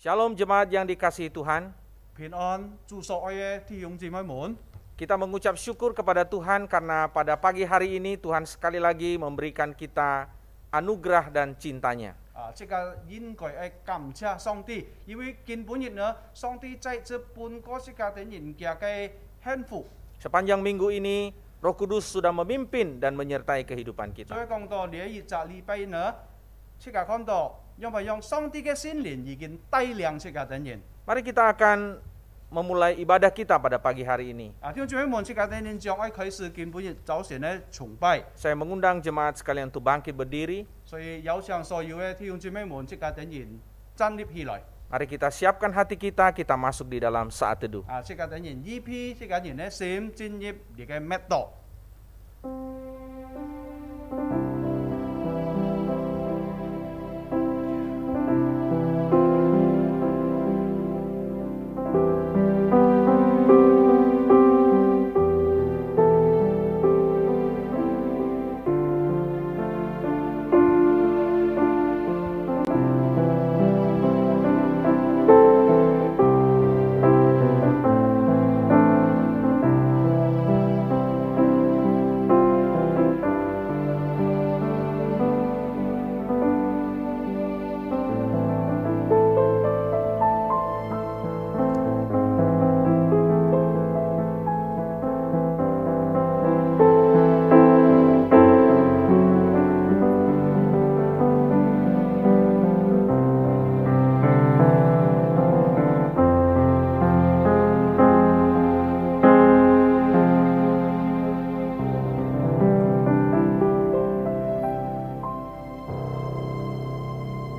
Shalom jemaat yang dikasihi Tuhan. 平安，祝所愛嘅弟兄姊妹們， Kita mengucap syukur kepada Tuhan karena pada pagi hari ini Tuhan sekali lagi memberikan kita anugerah dan cintanya. 即個應該係感謝上帝，因為根本日呢，上帝在這半個世界的人家嘅幸福。 Sepanjang minggu ini Roh Kudus sudah memimpin dan menyertai kehidupan 再 kita. 講到呢一集禮拜呢，即個看到，因為用上帝嘅聖靈已經帶領這個的人。 Mari kita akan memulai ibadah kita pada pagi hari ini. 弟兄姊妹們，這個的人將要開始根本日早晨嘅崇拜， Saya mengundang jemaat sekalian untuk bangkit berdiri. 所以有請所有嘅弟兄姊妹們，這個的人站立起來。 Mari kita siapkan hati kita masuk di dalam saat teduh. 這個的人預備，這個人嘅心進入呢個密度。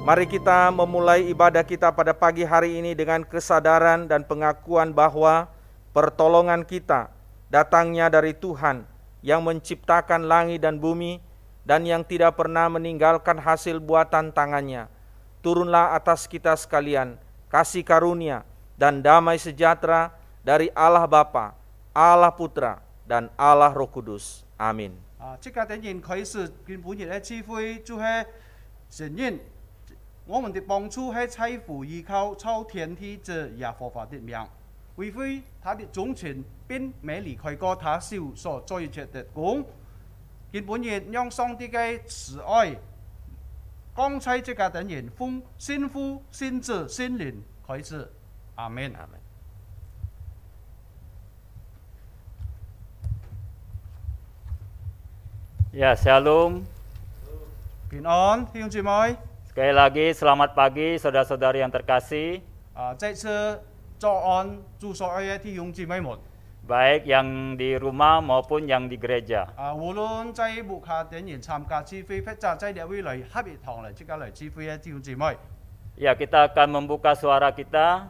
Mari kita memulai ibadah kita pada pagi hari ini dengan kesadaran dan pengakuan bahwa pertolongan kita datangnya dari Tuhan yang menciptakan langit dan bumi dan yang tidak pernah meninggalkan hasil buatan tangannya. Turunlah atas kita sekalian kasih karunia dan damai sejahtera dari Allah Bapa, Allah Putra, dan Allah Roh Kudus. Amin. 這個的人開始根本日嘅智慧就係承認。 我們的幫助係在乎依靠超天地之耶和華的名，為非他的忠誠並沒離開過他手所做出的工。根本日讓上帝嘅慈愛降在這個的人奉聖父、聖子、聖靈開始。阿門。 Amin. Ya, shalom. 平安，弟兄姊妹。 Sekali lagi selamat pagi saudara-saudari yang terkasih. 在此早安，祝所有的弟兄姊妹們。 Baik yang di rumah maupun yang di gereja. 無論在牧下的人參加聚會，或者在呢位來合一堂嚟，即刻嚟聚會嘅弟兄姊妹。 Ya, kita akan membuka suara kita.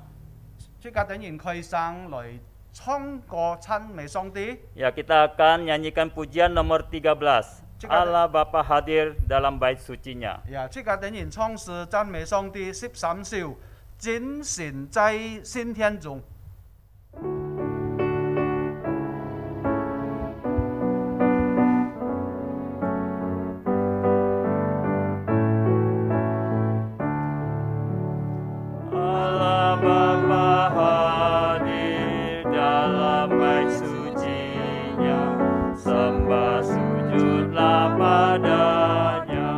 即刻等人開聲來唱歌讚美上帝。 Ya, kita akan nyanyikan pujian nomor 13. Allah Bapa hadir dalam bait sucinya. 即刻等人唱詩讚美上帝13首，真神在新天中。 Allah Bapa hadir dalam bait sucinya, sembah sujudlah padanya,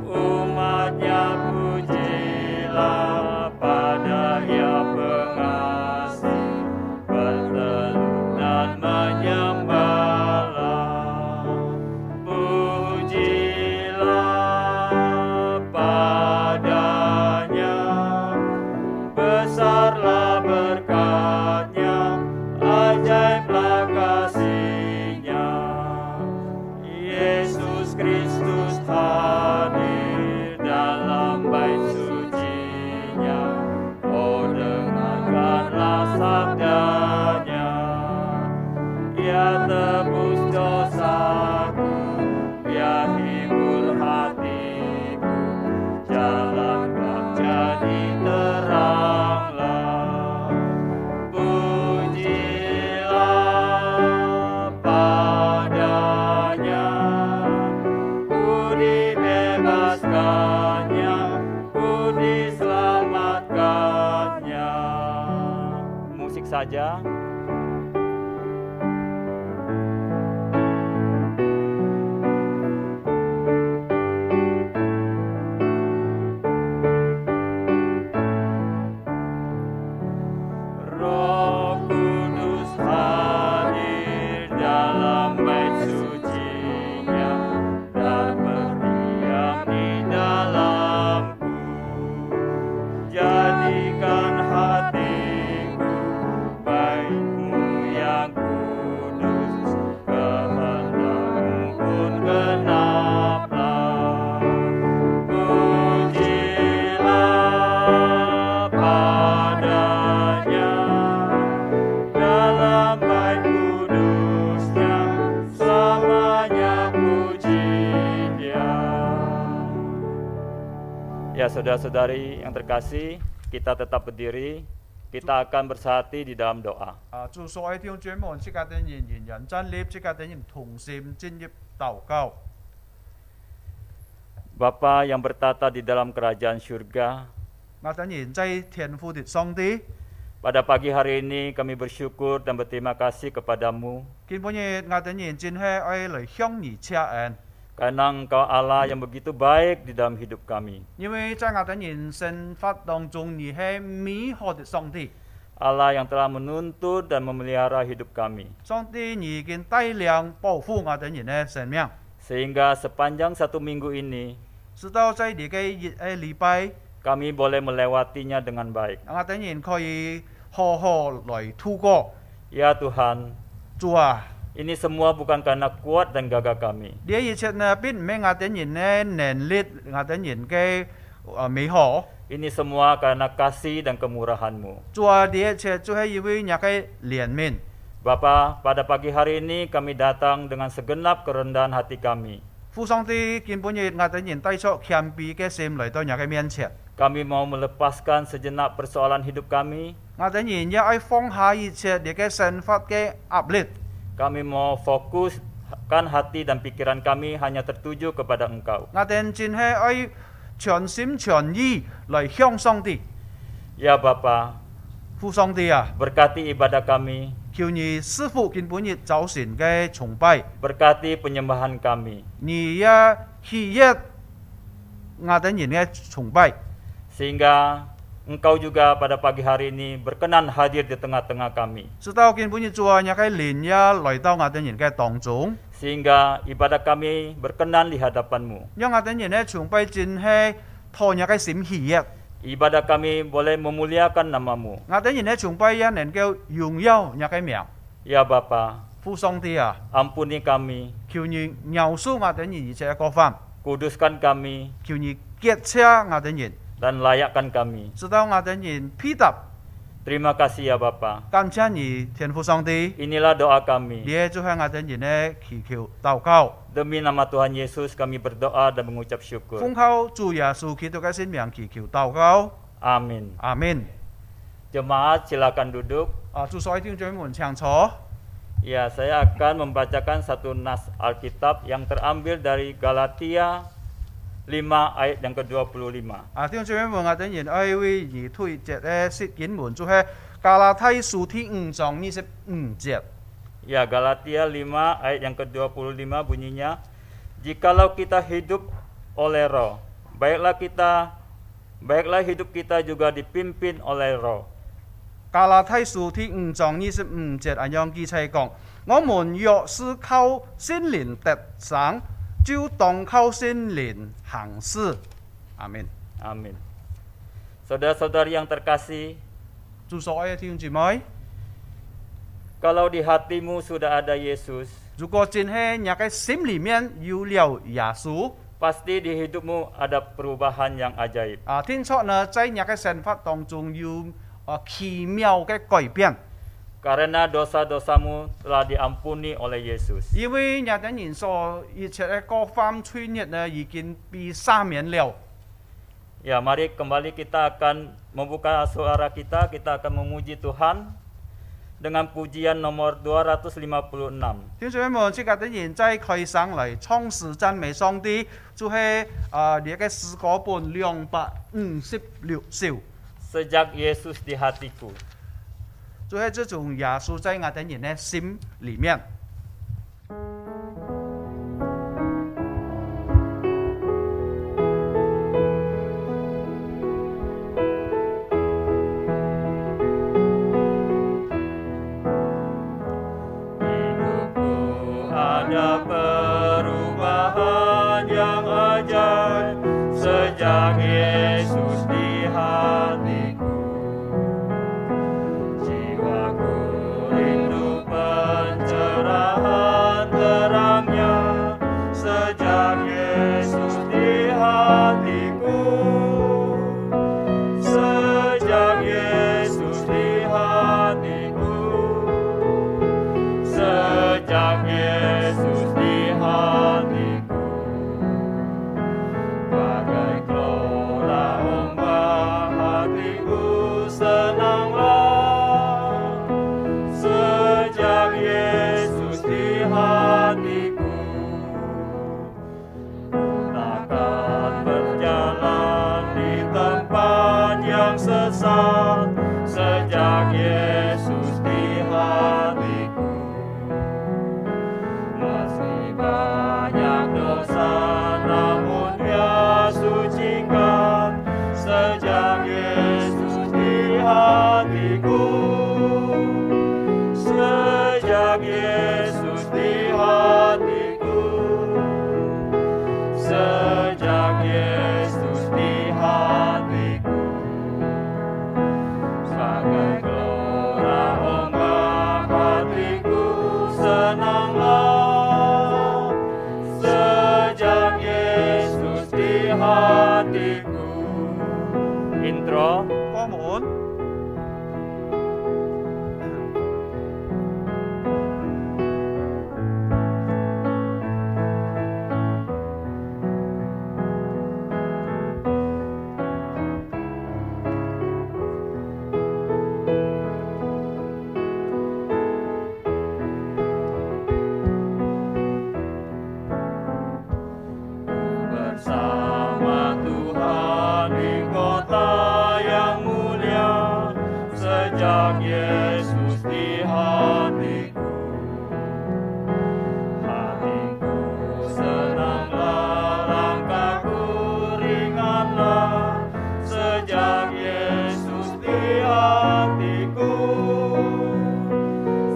umatnya pujilah pada Ia pengasih, bertelut dan menyembahlah, pujilah padanya, besarlah berkat-Nya, ajaiblah kasih-Nya. Yesus Kristus hadir dalam bait sucinya. Oh, dengarkanlah sabdanya. Ia tebus dosaku, Ia hibur hatiku. Jalan gelap jadi teranglah. Pujilah padanya, puji saja. Roh Kudus hadir dalam bait suci-Nya dan berdiam di dalamku. Jadikan hatiku bait-Mu yang kudus, kehendak-Mu pun genaplah. Pujilah padanya dalam bait kudus-Nya, selamanya puji Dia. Ya, saudara-saudari yang terkasih, kita tetap berdiri. Kita akan bersatu di dalam doa. 祝所有弟兄姊妹們，即刻等人仍然站立，即刻等人同心進入禱告。 Bapa yang bertata di dalam kerajaan surga, 我等人在天父的上帝， pada pagi hari ini kami bersyukur dan berterima kasih kepadamu 今本日我等人真係愛嚟向你謝恩， karena Engkau Allah yang begitu baik di dalam hidup kami. 因為在我等人生活當中，你係美好的上帝， Allah yang telah menuntut dan memelihara hidup kami. 上帝你已經大量保護我等人嘅生命， Sehingga sepanjang 1 minggu ini 直到在呢個禮拜， kami boleh melewatinya dengan baik. 我等人可以好好來度過。 Ya Tuhan, 主啊， ini semua bukan karena kuat dan gagah kami, 呢一切呢並唔係我等人嘅能力，我等人嘅美好。 ini semua karena kasih dan kemurahan-Mu. 主啊，呢一切就係因為你嘅憐憫。 Bapa, pada pagi hari ini kami datang dengan segenap kerendahan hati kami. 父上帝今本日我等人帶出謙卑嘅心嚟到你嘅面前， Kami mau melepaskan sejenak persoalan hidup kami. 我等人也愛放下一切你嘅生活嘅壓力， Kami mau fokuskan hati dan pikiran kami hanya tertuju kepada Engkau. 我等真係愛全心全意嚟向上帝。 Ya Bapa, 父上帝啊， berkati ibadah kami, 求你師傅今本日早晨嘅崇拜， berkati penyembahan kami, 你也喜悅我等人嘅崇拜， sehingga Engkau juga pada pagi hari ini berkenan hadir di tengah-tengah kami, 直到今本日主啊，你嘅靈也來到我等人嘅當中， sehingga ibadah kami berkenan di hadapan-Mu. 讓我等人嘅崇拜真係討你嘅心喜悅。 Ibadah kami boleh memuliakan nama-Mu. 我等人嘅崇拜也能夠榮耀你嘅名。 Ya Bapa, 父上帝啊， ampuni kami, 求你饒恕我等人一切嘅過犯， kuduskan kami, 求你潔淨我等人， dan layakkan kami. 直到我等人配搭。 Terima kasih ya Bapa. 感謝你，天父上帝， Inilah doa kami. 你就係我等人嘅祈求禱告， Demi nama Tuhan Yesus kami berdoa dan mengucap syukur. 奉靠主耶穌基督嘅聖名祈求禱告， Amin. 阿門。 Jemaat silakan duduk. 祝所有弟兄姊妹們請坐。 Ya, saya akan membacakan satu nas Alkitab yang terambil dari Galatia 5 ayat yang ke-25. 弟兄姊妹們，我等人愛為你推薦嘅聖經文就係加拉太書第5章25節。 Ya, Galatia 5 ayat yang ke-25 bunyinya, jikalau kita hidup oleh roh, baiklah hidup kita juga dipimpin oleh roh. 加拉太書第5章25節咁樣記載講：我們若是靠聖靈得生，就當靠聖靈行事。阿門。 Amin. Saudara-saudari yang terkasih, 祝所有弟兄姊妹， kalau di hatimu sudah ada Yesus, 如果真係你嘅心裡面有了耶穌， pasti di hidupmu ada perubahan yang ajaib. 聽說呢，在你嘅生活當中有奇妙嘅改變， Karena dosa-dosamu telah diampuni oleh Yesus. 因為你等人所一切嘅各方罪孽呢已經被赦免了。 Ya, mari kembali kita akan membuka suara kita akan memuji Tuhan dengan pujian nomor 256. 弟兄姊妹們，即刻等人再開上嚟創始讚美上帝，就係你嘅詩歌本256首。 Sejak Yesus di hatiku. 就係這種耶穌在我哋人嘅心裏面。Ada perubahan yang ajaib sejak Yesus di hatiku. Jiwaku rindu pencerahan terangnya sejak Yesus di hatiku. Sejak Yesus di hatiku. Sejak Yesus di hatiku, bagai gelora ombak hatiku senanglah. Sejak Yesus di hatiku, ku takkan berjalan di tempat yang sesat. Sejak Yesus di hatiku, banyak dosa namun Dia sucikan. Sejak Yesus di hatiku. Sejak Yesus di hatiku. Sejak Yesus di hatiku, bagai gelora ombak hatiku senanglah. Sejak Yesus di hatiku. Intro. 歌門。Bersama Tuhan di kota yang mulia. Sejak Yesus di hatiku. Hatiku senanglah, langkahku ringanlah. Sejak Yesus di hatiku.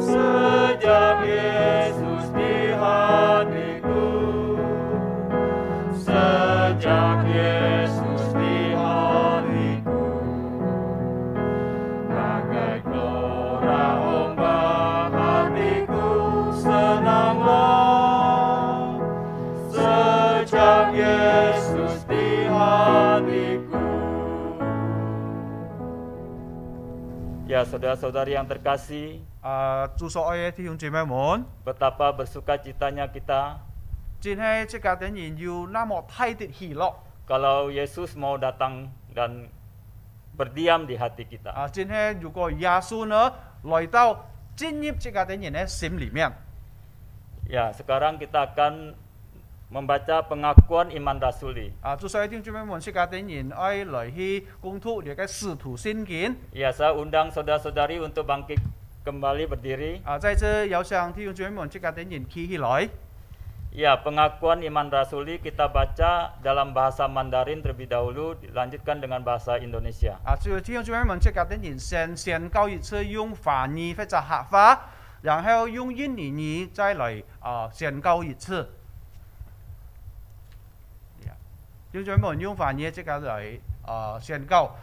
Sejak Yesus di hatiku. Sejak Yesus di hatiku, bagai gelora ombak hatiku senanglah. Sejak Yesus di hatiku. Ya, saudara-saudari yang terkasih, 主所愛嘅弟兄姊妹們， betapa bersukacitanya kita 真係即家啲人要那麼大的喜樂。 kalau Yesus mau datang dan berdiam di hati kita. 真係如果耶穌呢來到進入即家啲人嘅心裏面。 Ya, sekarang kita akan membaca pengakuan iman rasuli. 主所以弟兄姊妹們，即家啲人愛來去公讀呢個使徒信經。 Ya, saya undang saudara-saudari untuk bangkit kembali berdiri. 在這有請弟兄姊妹們，即家啲人企起來。 Ya, pengakuan iman rasuli kita baca dalam bahasa Mandarin terlebih dahulu, dilanjutkan dengan bahasa Indonesia. 弟兄姊妹們，即家啲人先告一次用法語或者客話，然後用印尼語再來宣告一次。弟兄姊妹們用法語即刻來宣告：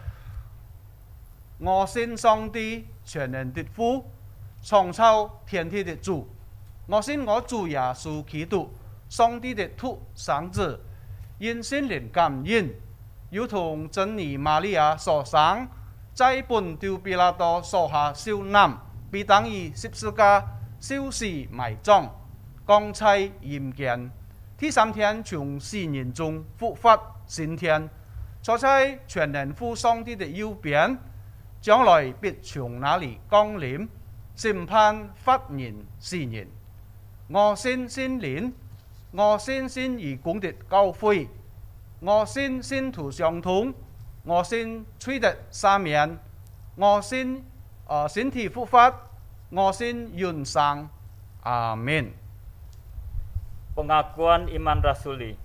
我信上帝全能的父，創造天地的主。我信我主耶穌基督，上帝的獨生子，因聖靈感應，如同真理瑪利亞所生，在本丟彼拉多手下受難，被當於十字架，受死埋葬，降在陰間，第三天從死人中復活升天，坐在全能父上帝的右邊，將來必從那裡降臨，審判活人死人。我信聖靈，我信義公的教會，我信聖徒相通，我信罪的赦免，我信身體復活，我信永生。Amin. Pengakuan iman rasuli.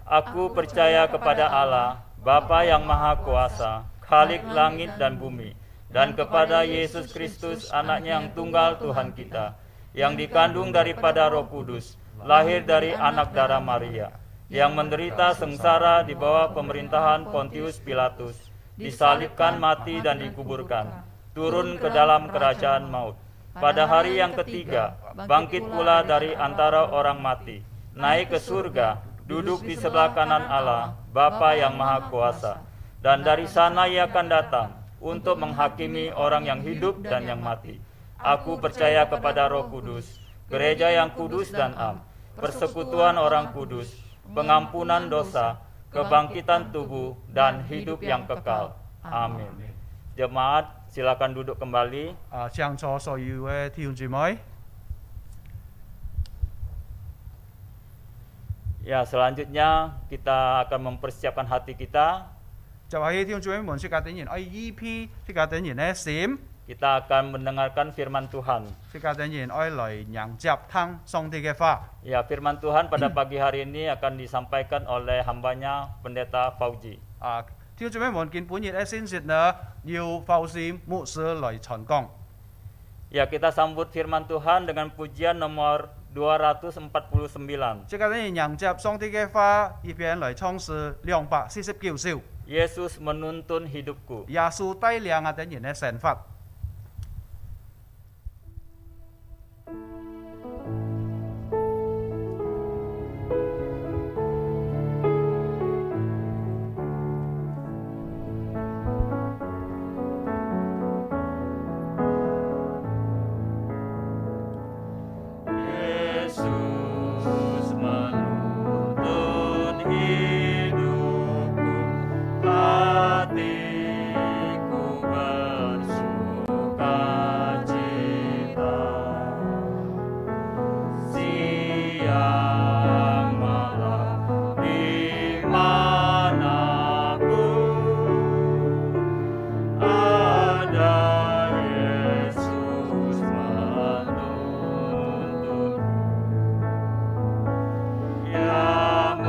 Aku percaya kepada Allah, Bapa yang Maha Kuasa, Khalik langit dan bumi, dan kepada Yesus Kristus, anaknya yang tunggal Tuhan kita, yang dikandung daripada Roh Kudus, lahir dari anak darah Maria, yang menderita sengsara di bawah pemerintahan Pontius Pilatus, disalibkan, mati, dan dikuburkan, turun ke dalam kerajaan maut. Pada hari yang ketiga, bangkit pula dari antara orang mati, naik ke surga, duduk di sebelah kanan Allah, Bapa yang Maha Kuasa. Dan dari sana ia akan datang untuk menghakimi orang yang hidup dan yang mati. Aku percaya kepada Roh Kudus, gereja yang kudus dan am, persekutuan orang kudus, pengampunan dosa, kebangkitan tubuh, dan hidup yang kekal. Amin. Jemaat, silakan duduk kembali. 向座所有嘅弟兄姊妹， Ya, selanjutnya kita akan mempersiapkan hati kita. 就係弟兄姊妹們，即家等人，EP 即家等人咧閃， Kita akan mendengarkan firman Tuhan. 即家等人愛嚟迎接聽上帝嘅話。 Ya, firman Tuhan pada pagi hari ini akan disampaikan oleh hambanya Pendeta Fauji. 弟兄姊妹們，見本日嘅先説呢，要服侍牧師嚟傳講。 Ya, kita sambut firman Tuhan dengan pujian nomor 249. 即家等人迎接上帝嘅話，以便嚟創世249首。 Yesus menuntun hidupku. 耶穌帶領等人嘅成法。 Yesus menuntun hidupku, hatiku bersuka cita. Siang malam dimanapun ada Yesus menuntun. Yang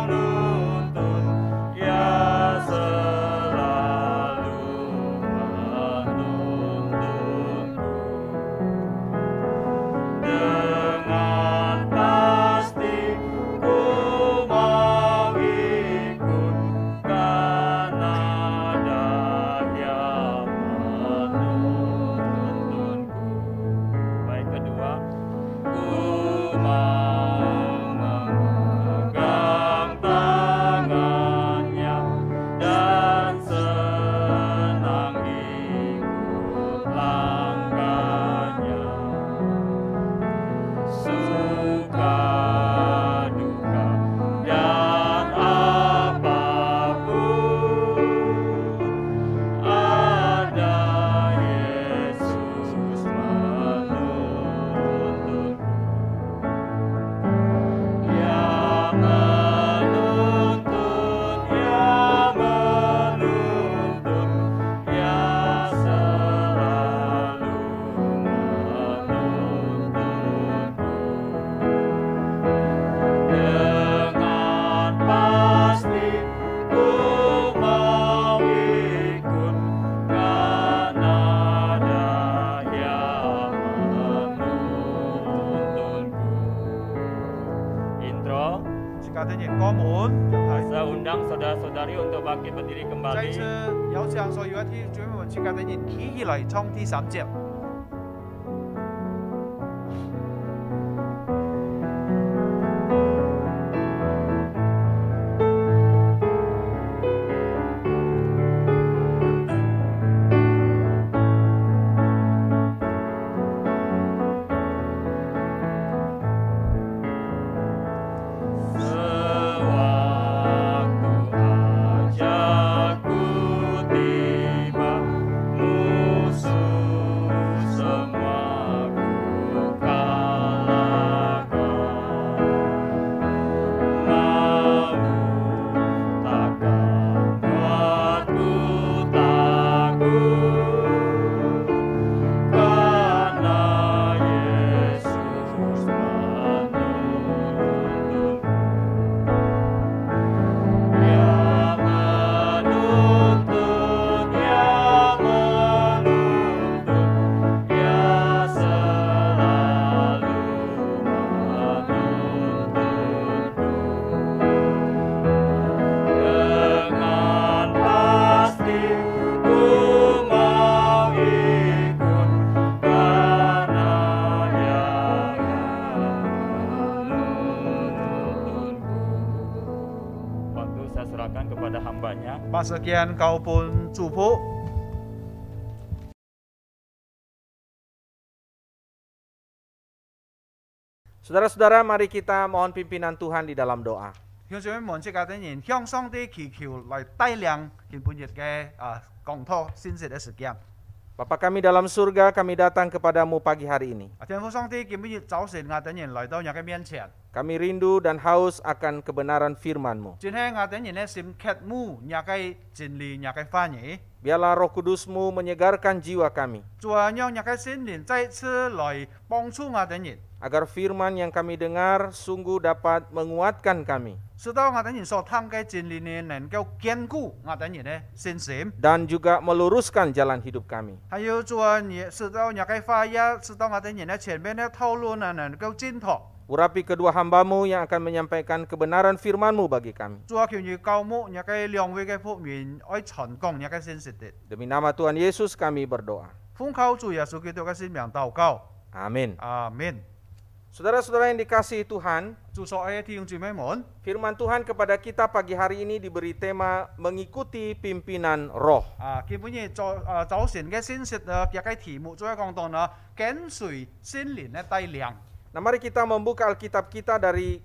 menuntun, ya selalu menuntunku. Dengan pasti ku mau ikut, karena ada yang menuntunku. Baik, kedua, ku mau memegang tangannya dan senang ikut langkahnya. Suka duka dan apapun, ada Yesus menuntun. Yang menuntun, ya selalu menuntunku. Dengan pasti ku mau ikut, karena ada yang menuntunku. Intro. 即家等人歌門， Saya undang saudara-saudari untuk bangkit berdiri 再 kembali. 次有請所有嘅弟兄姊妹們，即家等人企起嚟唱第3節。 Sewaktu ajalku tiba, musuh serahkan kepada hambanya. 把时间交本祝福。 Saudara-saudara, mari kita mohon pimpinan Tuhan di dalam doa. 向上門即家啲人向上帝祈求來帶領今本日嘅講託信息嘅時間。 Bapa kami dalam surga, kami datang kepadamu pagi hari ini. 天父上帝今本日早晨我等人來到你嘅面前， Kami rindu dan haus akan kebenaran firman-Mu. 真係我等人咧心渴慕你嘅真理、你嘅話語， Biarlah Roh Kudus-Mu menyegarkan jiwa kami, 主啊，讓你嘅聖靈再次來幫助我等人， agar firman yang kami dengar sungguh dapat menguatkan kami, 使到我等人所聽嘅真理呢能夠堅固我等人嘅信心。 dan juga meluruskan jalan hidup kami. 還有主啊，使到你嘅話語，使到我等人嘅前面嘅討論啊能夠正確。 Urapi kedua hamba-Mu yang akan menyampaikan kebenaran firman-Mu bagi kami. 主啊，求你教牧你嘅兩位嘅福面，愛傳講你嘅信息的。 Demi nama Tuhan Yesus kami berdoa. 奉靠主耶穌基督嘅聖名禱告， Amin. 阿門。 Saudara-saudara yang dikasihi Tuhan, 主所愛嘅弟兄姊妹們， firman Tuhan kepada kita pagi hari ini diberi tema mengikuti pimpinan roh. 基本上早晨嘅信息嘅題目，主要講到呢，跟隨聖靈嘅帶領。 Nah, mari kita membuka Alkitab kita dari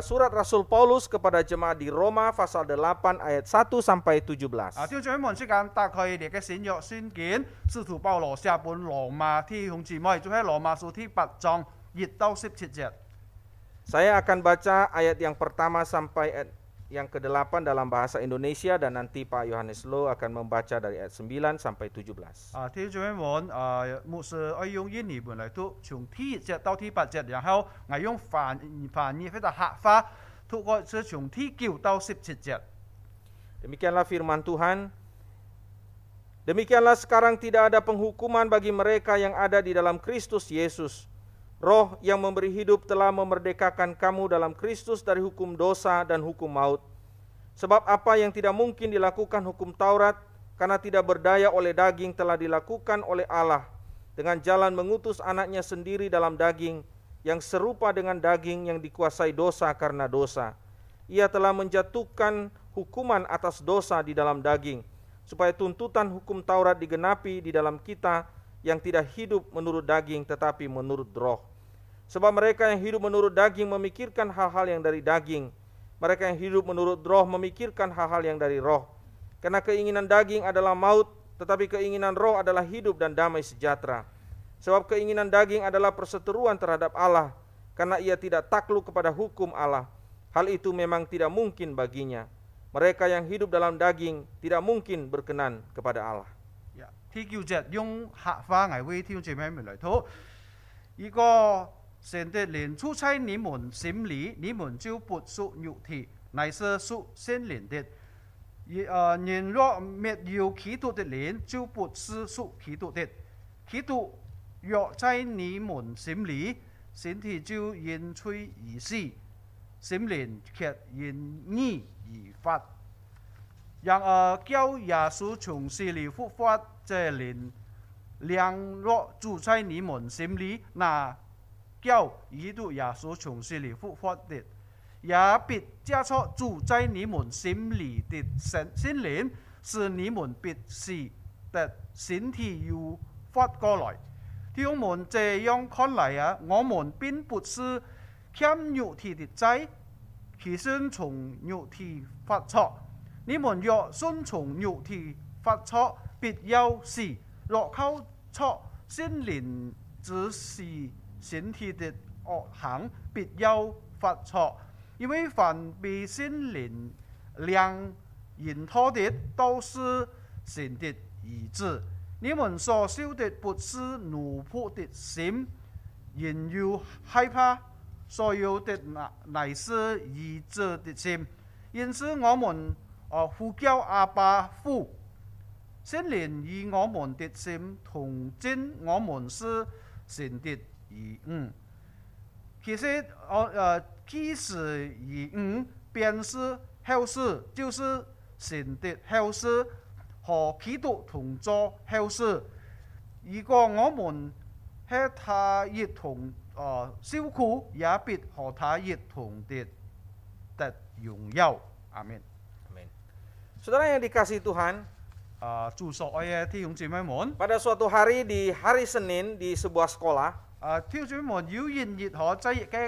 surat Rasul Paulus kepada jemaat di Roma pasal 8 ayat 1 sampai 17. 弟兄姊妹們，即間打開你嘅新約聖經，使徒保羅寫本羅馬弟兄姊妹，就喺羅馬書第8章1到17節。 Saya akan baca ayat yang pertama sampai ayat yang ke-8 dalam bahasa Indonesia dan nanti Pak Yohanes Lo akan membaca dari ayat 9 sampai 17. 弟兄姊妹們，牧師愛用英語本來讀，從第1節到第8節，然後我用翻譯或者客話讀過是從第9到17節。 Demikianlah firman Tuhan. Demikianlah sekarang tidak ada penghukuman bagi mereka yang ada di dalam Kristus Yesus. Roh yang memberi hidup telah memerdekakan kamu dalam Kristus dari hukum dosa dan hukum maut. Sebab apa yang tidak mungkin dilakukan hukum Taurat karena tidak berdaya oleh daging telah dilakukan oleh Allah dengan jalan mengutus anaknya sendiri dalam daging yang serupa dengan daging yang dikuasai dosa karena dosa. Ia telah menjatuhkan hukuman atas dosa di dalam daging supaya tuntutan hukum Taurat digenapi di dalam kita yang tidak hidup menurut daging tetapi menurut roh. Sebab mereka yang hidup menurut daging memikirkan hal-hal yang dari daging. Mereka yang hidup menurut roh memikirkan hal-hal yang dari roh. Karena keinginan daging adalah maut, tetapi keinginan roh adalah hidup dan damai sejahtera. Sebab keinginan daging adalah perseteruan terhadap Allah, karena ia tidak takluk kepada hukum Allah. Hal itu memang tidak mungkin baginya. Mereka yang hidup dalam daging tidak mungkin berkenan kepada Allah. 第9節用客話嚟為弟兄姊妹們來讀，如果神的靈住在你們心裡，你們就不屬肉體，乃是屬聖靈的。人若沒有基督的靈，就不是屬基督的。基督若在你們心裡，身體就因罪而死，心靈卻因義而活。讓叫耶穌從死裡復活這靈若住在你們心裡，那叫基督耶穌從死裡復活的，也必加速住在你們心裡的心靈，使你們必死的身體又活過來。弟兄們，這樣看來我們並不是欠肉體的債，其實從肉體發出。你們若順從肉體發出，必要死；若靠出心靈指示身體的惡行，必要發出。因為凡被心靈良引導的，都是神的兒子。你們所受的不是奴僕的心，因有害怕；所有的乃是兒子的心。因此我們呼叫阿爸父，聖靈與我們的心同證，我們是神的兒女。其實既是兒女，便是後嗣，就是神的後嗣，和基督同作後嗣。如果我們和他一同受苦，也必和他一同得榮耀。阿們。Saudara yang dikasihi Tuhan, 祝所愛嘅弟兄姊妹們， pada suatu hari di hari Senin di sebuah sekolah, 弟兄姊妹們要現熱可即嘅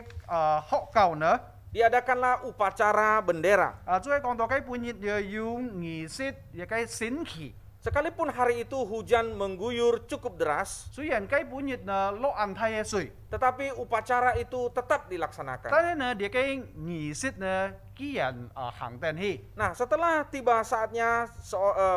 學校呢， diadakanlah upacara bendera. 最係講到嘅半日要儀式嘅升旗， Sekalipun hari itu hujan mengguyur cukup deras, 雖然嘅半日呢落暗太嘅水， tetapi upacara itu tetap dilaksanakan. 但係呢啲嘅儀式呢，既然行定去。 Nah, setelah tiba saatnya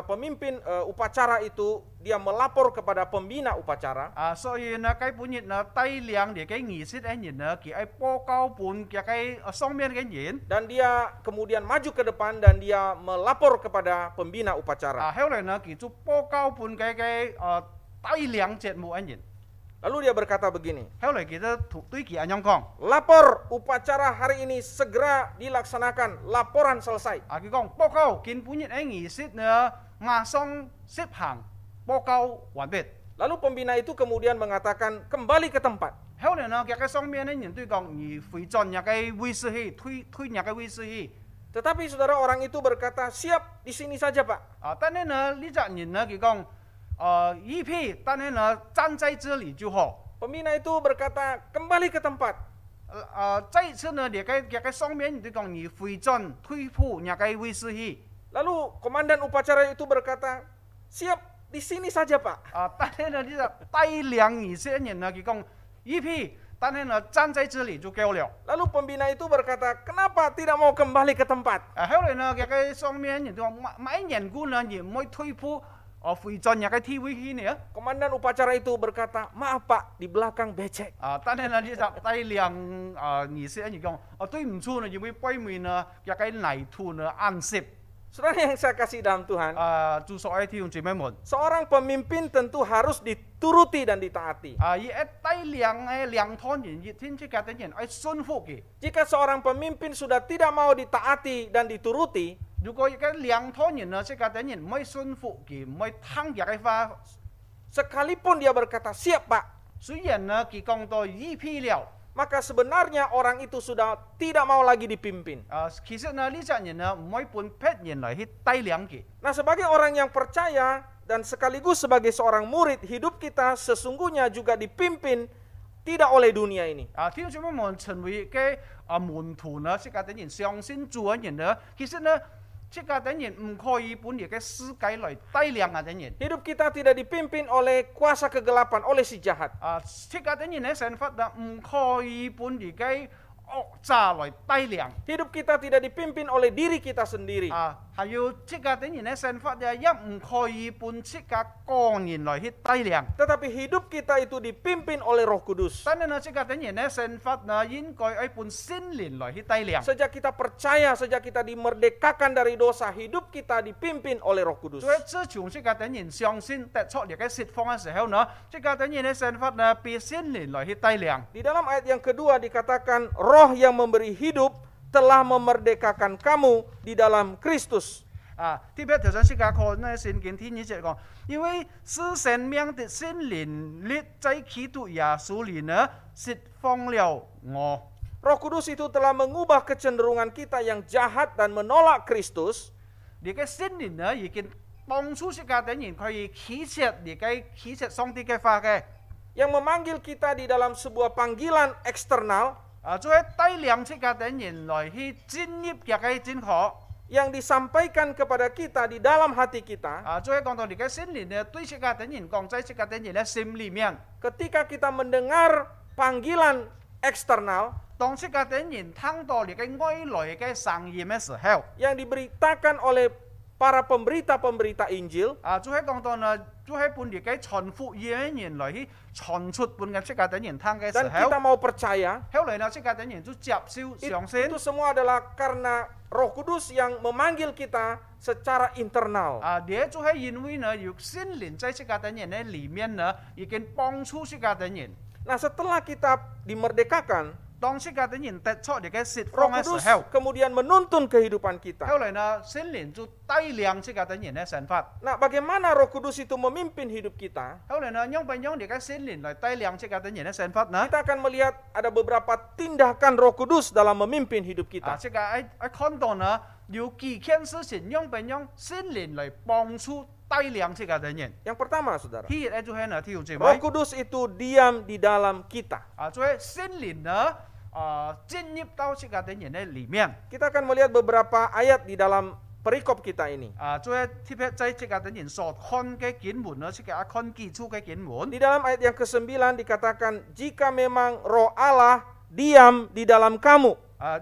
pemimpin upacara itu dia melapor kepada pembina upacara, 所以呢，基本日呢，低量嘅儀式嘅人呢，佢係報告本嘅上面嘅人， dan dia kemudian maju ke depan dan dia melapor kepada pembina upacara. 後來呢，佢就報告本嘅低量節目嘅人， Lalu dia berkata begini, 後來佢就對佢咁樣講， lapor upacara hari ini segera dilaksanakan, laporan selesai. 佢講報告基本日嘅儀式呢，馬上執行，報告完畢。 Lalu pembina itu kemudian mengatakan kembali ke tempat. 後來呢，佢上面嘅人對講，而回轉入嘅位置去，推入嘅位置去。 Tetapi saudara orang itu berkata, siap di sini saja Pak. 但係呢，呢隻人呢，佢講，依批，但係呢，站在這裡就好。 Pembina itu berkata kembali ke tempat. 這一次呢，佢上面對講，而回轉推鋪入嘅位置去。 Lalu komandan upacara itu berkata, siap di sini saja Pak. 但係呢，呢隻低量儀式嘅人呢，佢講，依批，但係呢，站在這裡就夠了。 Lalu pembina itu berkata, kenapa tidak mau kembali ke tempat? 後來呢，佢上面人就講，買人工呢，而唔可以推鋪，回轉入嘅體位去呢。 Komandan upacara itu berkata, maaf Pak, di belakang becek. 但係呢，呢隻低量儀式嘅人講，對唔住呢，因為背面呢，佢嘅泥土呢暗濕。 Saudara yang saya kasih dalam Tuhan, 祝所愛弟兄姊妹們。 seorang pemimpin tentu harus dituruti dan ditaati. 而低量嘅兩湯人，熱天之間的人係順服嘅。 Jika seorang pemimpin sudah tidak mau ditaati dan dituruti, 如果一個兩湯人呢，之間的人唔係順服嘅，唔係聽日嘅話， sekalipun dia berkata siap Pak, 雖然呢佢講到依批了， maka sebenarnya orang itu sudah tidak mau lagi dipimpin. 其實呢呢隻人呢唔係半劈人嚟去低量嘅。 Nah, sebagai orang yang percaya dan sekaligus sebagai seorang murid, hidup kita sesungguhnya juga dipimpin tidak oleh dunia ini. 弟兄姊妹們成為嘅門徒呢，之間的人相信主嘅人呢，其實呢，之間的人唔可以本嚟嘅世界嚟低量嘅人。 Hidup kita tidak dipimpin oleh kuasa kegelapan, oleh si jahat. 之間的人嘅想法呢，唔可以本嚟嘅惡詐嚟低量。 Hidup kita tidak dipimpin oleh diri kita sendiri. 還有即個等人嘅想法呢，一唔可以半即個個人來去低量。 Tetapi hidup kita itu dipimpin oleh Roh Kudus. 但係呢，即個等人嘅想法呢，應該係半聖靈來去低量。 Sejak kita percaya, sejak kita dimerdekakan dari dosa, hidup kita dipimpin oleh Roh Kudus. 所以自從即個等人相信得出嚟嘅釋放嘅時候呢，即個等人嘅想法呢，被聖靈來去低量。 Di dalam ayat yang kedua dikatakan, Roh yang memberi hidup telah memerdekakan kamu di dalam Kristus. 特別頭先釋迦課呢聖經天一節講，因為是神命的聖靈力在基督耶穌裏呢，釋放了我。 Roh Kudus itu telah mengubah kecenderungan kita yang jahat dan menolak Kristus. 你嘅聖靈呢已經幫助釋迦等人可以啟設你嘅啟設上帝嘅話嘅。 Yang memanggil kita di dalam sebuah panggilan eksternal 作為低量釋迦等人來去進入嘅進學。 yang disampaikan kepada kita di dalam hati kita. 作為講到你嘅聖靈呢，對釋迦等人講，在釋迦等人嘅心裏面。 Ketika kita mendengar panggilan eksternal 當釋迦等人聽到你嘅外來嘅聲音嘅時候， yang diberitakan oleh para pemberita-pemberita Injil, 作為講到呢，作為本地嘅傳福音嘅人來去傳出本嘅釋迦等人聽嘅時 dan 候， kita mau percaya, 後來呢釋迦等人就接受相信。 itu semua adalah karena Roh Kudus yang memanggil kita secara internal. 你就係因為呢有聖靈在釋迦等人嘅裡面呢，已經幫助釋迦等人。 Nah, setelah kita dimerdekakan, 當釋迦等人得出嚟嘅釋 Roh 放嘅 Kudus 時候， kemudian menuntun kehidupan kita. 後來呢聖靈就低量釋迦等人嘅想法。 Nah, bagaimana Roh Kudus itu memimpin hidup kita? 後來呢，用你嘅聖靈來低量釋迦等人嘅想法呢？ Kita akan melihat ada beberapa tindakan Roh Kudus dalam memimpin hidup kita. 即係喺看到呢，有几件事情用不用圣灵来帮助带领这个的人。 Yang pertama, saudara, 第一呢，就系呢，弟兄姊 Roh 妹， Kudus itu diam di dalam kita. 就系圣灵呢，进入到这个的人的里面， Kita akan melihat beberapa ayat di dalam perikop kita ini. 就系特别在这个的人所看嘅经文呢，这个看基础嘅经文 Di dalam ayat yang ke-9 dikatakan, jika memang roh Allah diam di dalam kamu.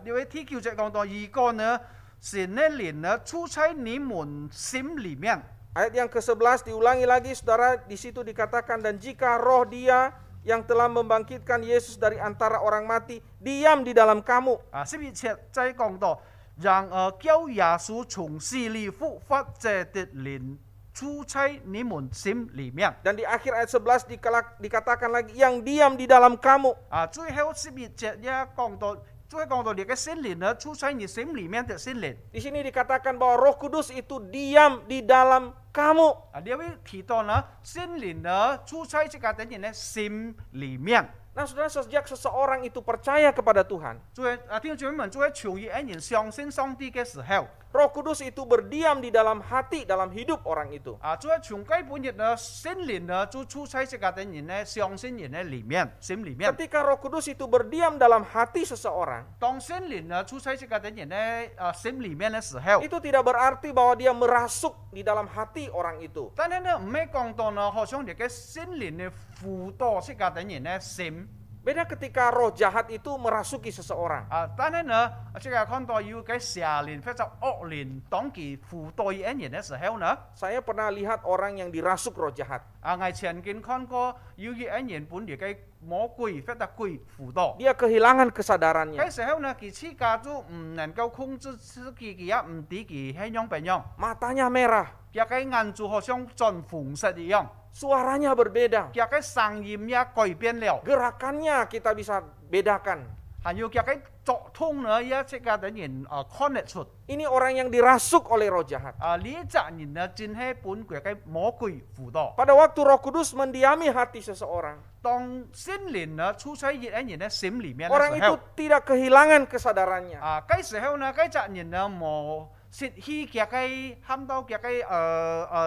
因为第九节讲到，如果呢，神的灵呢，住在你们心里面。 Ayat yang ke-11 diulangi lagi, saudara, di situ dikatakan, dan jika roh Dia yang telah membangkitkan Yesus dari antara orang mati diam di dalam kamu. 11节再讲到，让叫耶稣从死里复活者的灵住在你们心里面。 Dan di akhir ayat 11 dikatakan lagi, yang diam di dalam kamu. 最後11節也講到，最後講到你嘅聖靈呢，住在你心里面的聖靈。 Di sini dikatakan bahwa Roh Kudus itu diam di dalam kamu. 呢位提到呢，聖靈呢住在這個人的心里面。 Nah, saudara, sejak seseorang itu percaya kepada Tuhan, 弟兄姊妹們，做喺從一人相信上帝嘅時候， Roh Kudus itu berdiam di dalam hati, dalam hidup orang itu. 做喺從基本日呢，聖靈呢就住在這個人呢相信人的裡面，心裡面。 Ketika Roh Kudus itu berdiam dalam hati seseorang, 當聖靈呢住在這個人的心裡面嘅時候， itu tidak berarti bahwa dia merasuk di dalam hati orang itu. 但係呢唔係講到呢，好像你嘅聖靈呢輔導這個人的心。 Beda ketika roh jahat itu merasuki seseorang. 但係呢，這個看到有嘅邪靈或者惡靈當佢輔導一人嘅時候呢， Saya pernah lihat orang yang dirasuk roh jahat. 我曾經看過有一人本嚟嘅魔鬼或者鬼輔導。 Dia kehilangan kesadarannya. 嘅時候呢，佢自家就唔能夠控制自己嘅，也唔知佢係樣病樣， Matanya merah, 佢嘅眼珠好像轉紅色一樣， suaranya berbeda. 佢嘅聲音也改變了， Gerakannya kita bisa bedakan. 還有佢嘅作通呢，也即刻等人看得出。 Ini orang yang dirasuk oleh roh jahat. 呢隻人呢，真係本國嘅魔鬼輔導。 Pada waktu Roh Kudus mendiami hati seseorang, 當聖靈呢出在一人的心裡面 orang 嘅時 itu 候， tidak kehilangan kesadarannya. 嗰時候呢，嗰隻人呢冇失去佢嘅喊到佢嘅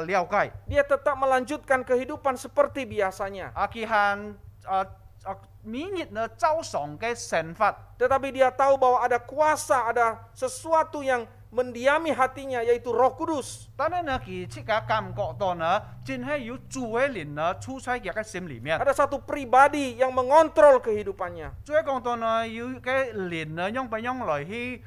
了解， Dia tetap melanjutkan kehidupan seperti biasanya. 佢係免疫呢照常嘅生活。 Tetapi dia tahu bahwa ada kuasa, ada sesuatu yang mendiami hatinya, yaitu Roh Kudus. 但係呢，佢即刻感覺到呢，真係有主嘅靈呢出在佢嘅心裡面。 Ada satu pribadi yang mengontrol kehidupannya. 最講到呢，有嘅靈呢用不用來去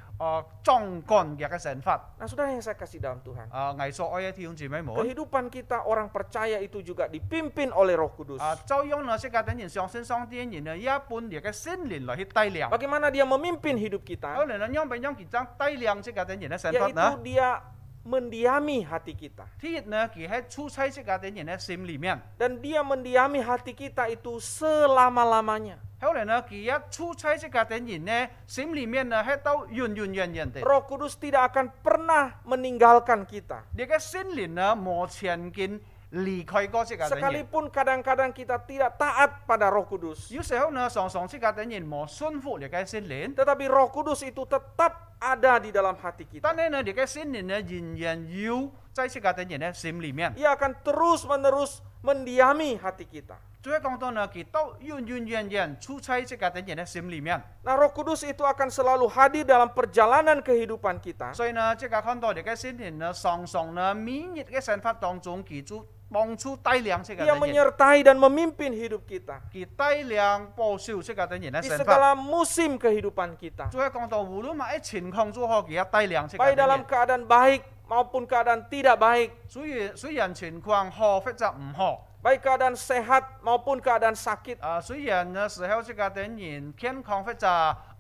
掌管佢嘅生活。 Nah, saudara yang saya kasih dalam Tuhan, 藝術愛嘅弟兄姊妹們。 kehidupan kita orang percaya itu juga dipimpin oleh Roh Kudus. 照樣呢，即個等人相信上帝嘅人呢，一般嘅聖靈來去帶領。 Bagaimana dia memimpin hidup 可 kita? 能呢，讓別人佢將帶領即個等人嘅生活 Yaitu 呢， dia mendiami hati kita. 第一呢，佢喺出在即個等人嘅心裡面。 Dan dia mendiami hati kita itu selama-lamanya. 後來呢，佢一出在即個等人呢心裡面呢，係到遠遠的。 Roh Kudus tidak akan pernah meninggalkan kita. 你嘅聖靈呢，冇曾經離開過即個等人。 Sekalipun kadang-kadang kita tidak taat pada Roh Kudus, 有時候呢，常常即個等人冇順服你嘅聖靈， tetapi Roh Kudus itu tetap ada di dalam hati kita. 但係呢，你嘅聖靈呢，仍然要在即個等人嘅心裡面。 Ia akan terus-menerus mendiami hati kita. 最後講到呢，佢都遠出在即個等人嘅心裡面。 Nah, Roh Kudus itu akan selalu hadir dalam perjalanan kehidupan kita. 所以呢，即個看到你嘅聖靈呢，常常呢，每日嘅生活當中，佢就幫助帶領即個 Dia 等人， menyertai dan memimpin hidup kita 佢帶領保守即個等人嘅 di 生活。 segala musim kehidupan kita. 最後講到無論乜情況之後，佢也帶領即個 Baik 等 dalam 人。 keadaan baik maupun keadaan tidak baik, 雖然情況好或者唔好， baik keadaan sehat maupun keadaan sakit, 雖然呢時候即個等人健康或者